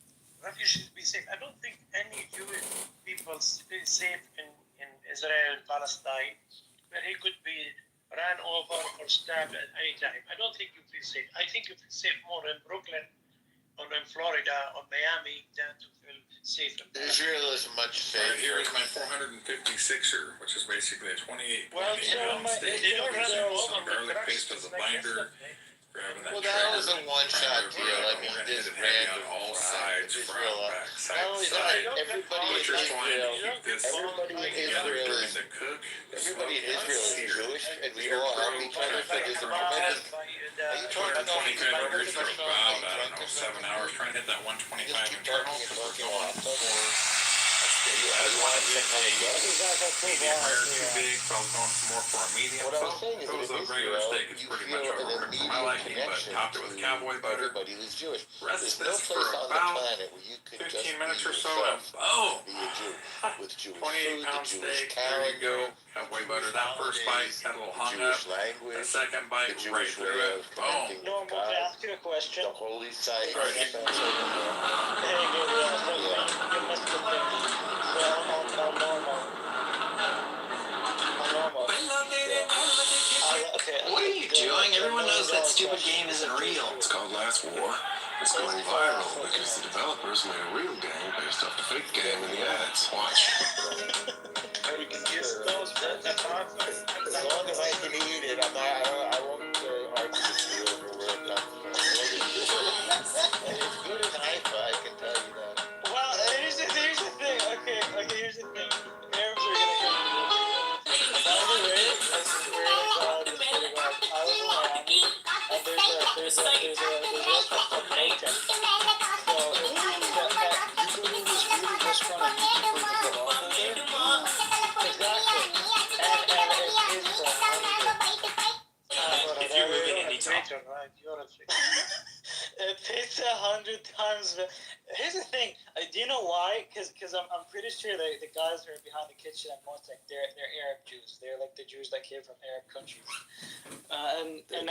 Refugees should be safe. I don't think any Jewish people is safe in Israel and Palestine, where he could be ran over or stabbed at any time. I don't think you feel safe. I think you feel safe more in Brooklyn or in Florida or Miami than to feel safe in Israel is much safer. Here is my 456er, which is basically a 28 Well, pound steak. they don't run them Some over with garlic paste trucks as a like binder. yesterday. Grabbing Well, that that was a trigger, one-shot trying to deal. I we're mean, gonna this hit it heavy random on all crime sides, is front, Israel. back, Not side, only side. that, everybody in Butcher's trying to Israel, keep this everybody in together Israel during is the cook. everybody in Israel is Sear. Jewish, and we all help each other. So there's a tremendous. Are you talking about 125 degrees for professional? about, I don't know, 7 hours, trying to hit that 125 internal, because we're going for I just wanted to say, medium rare, too big, so I was going more for a medium. What I was So saying is if it was that a in regular Israel, steak, it's you pretty feel much an over for my immediate liking, but connection topped it with cowboy to butter. everybody who's Jewish. Rest There's no this for place on the about planet where you could 15 just minutes be or so, and yourself boom! and be a Jew. With Jewish 28 food, the pound Jewish steak, there you go. calendar, Cowboy butter. That first bite got a little the hung Jewish up. The language, second bite, the right Jewish through way it. of Boom! connecting with Normal, can I God, ask you a question? the holy site. Right. Hey, Gabriel, so you missed the thing. So on Normal. Okay. What are you doing? Everyone knows that stupid game isn't real. It's called Last War. It's going viral because the developers made a real game based off the fake game in the ads. Watch. We can use those as long as I can eat it, I won't argue with you over where it comes from. It's good in Haifa, I can tell you that. Well, here's the thing. Okay, here's the thing. Arabs are gonna hear me. By the way, I swear to God, I was in Miami, and there's a restaurant called Motel. So you go to this really restaurant and you can bring the kebab there. Exactly. And it pays for 100. If you live in any town, right? You're a chicken. It pays 100 times. Here's the thing. Do you know why? Because I'm pretty sure the guys who are behind the kitchen at Motek, they're Arab Jews. They're like the Jews that came from Arab countries. And then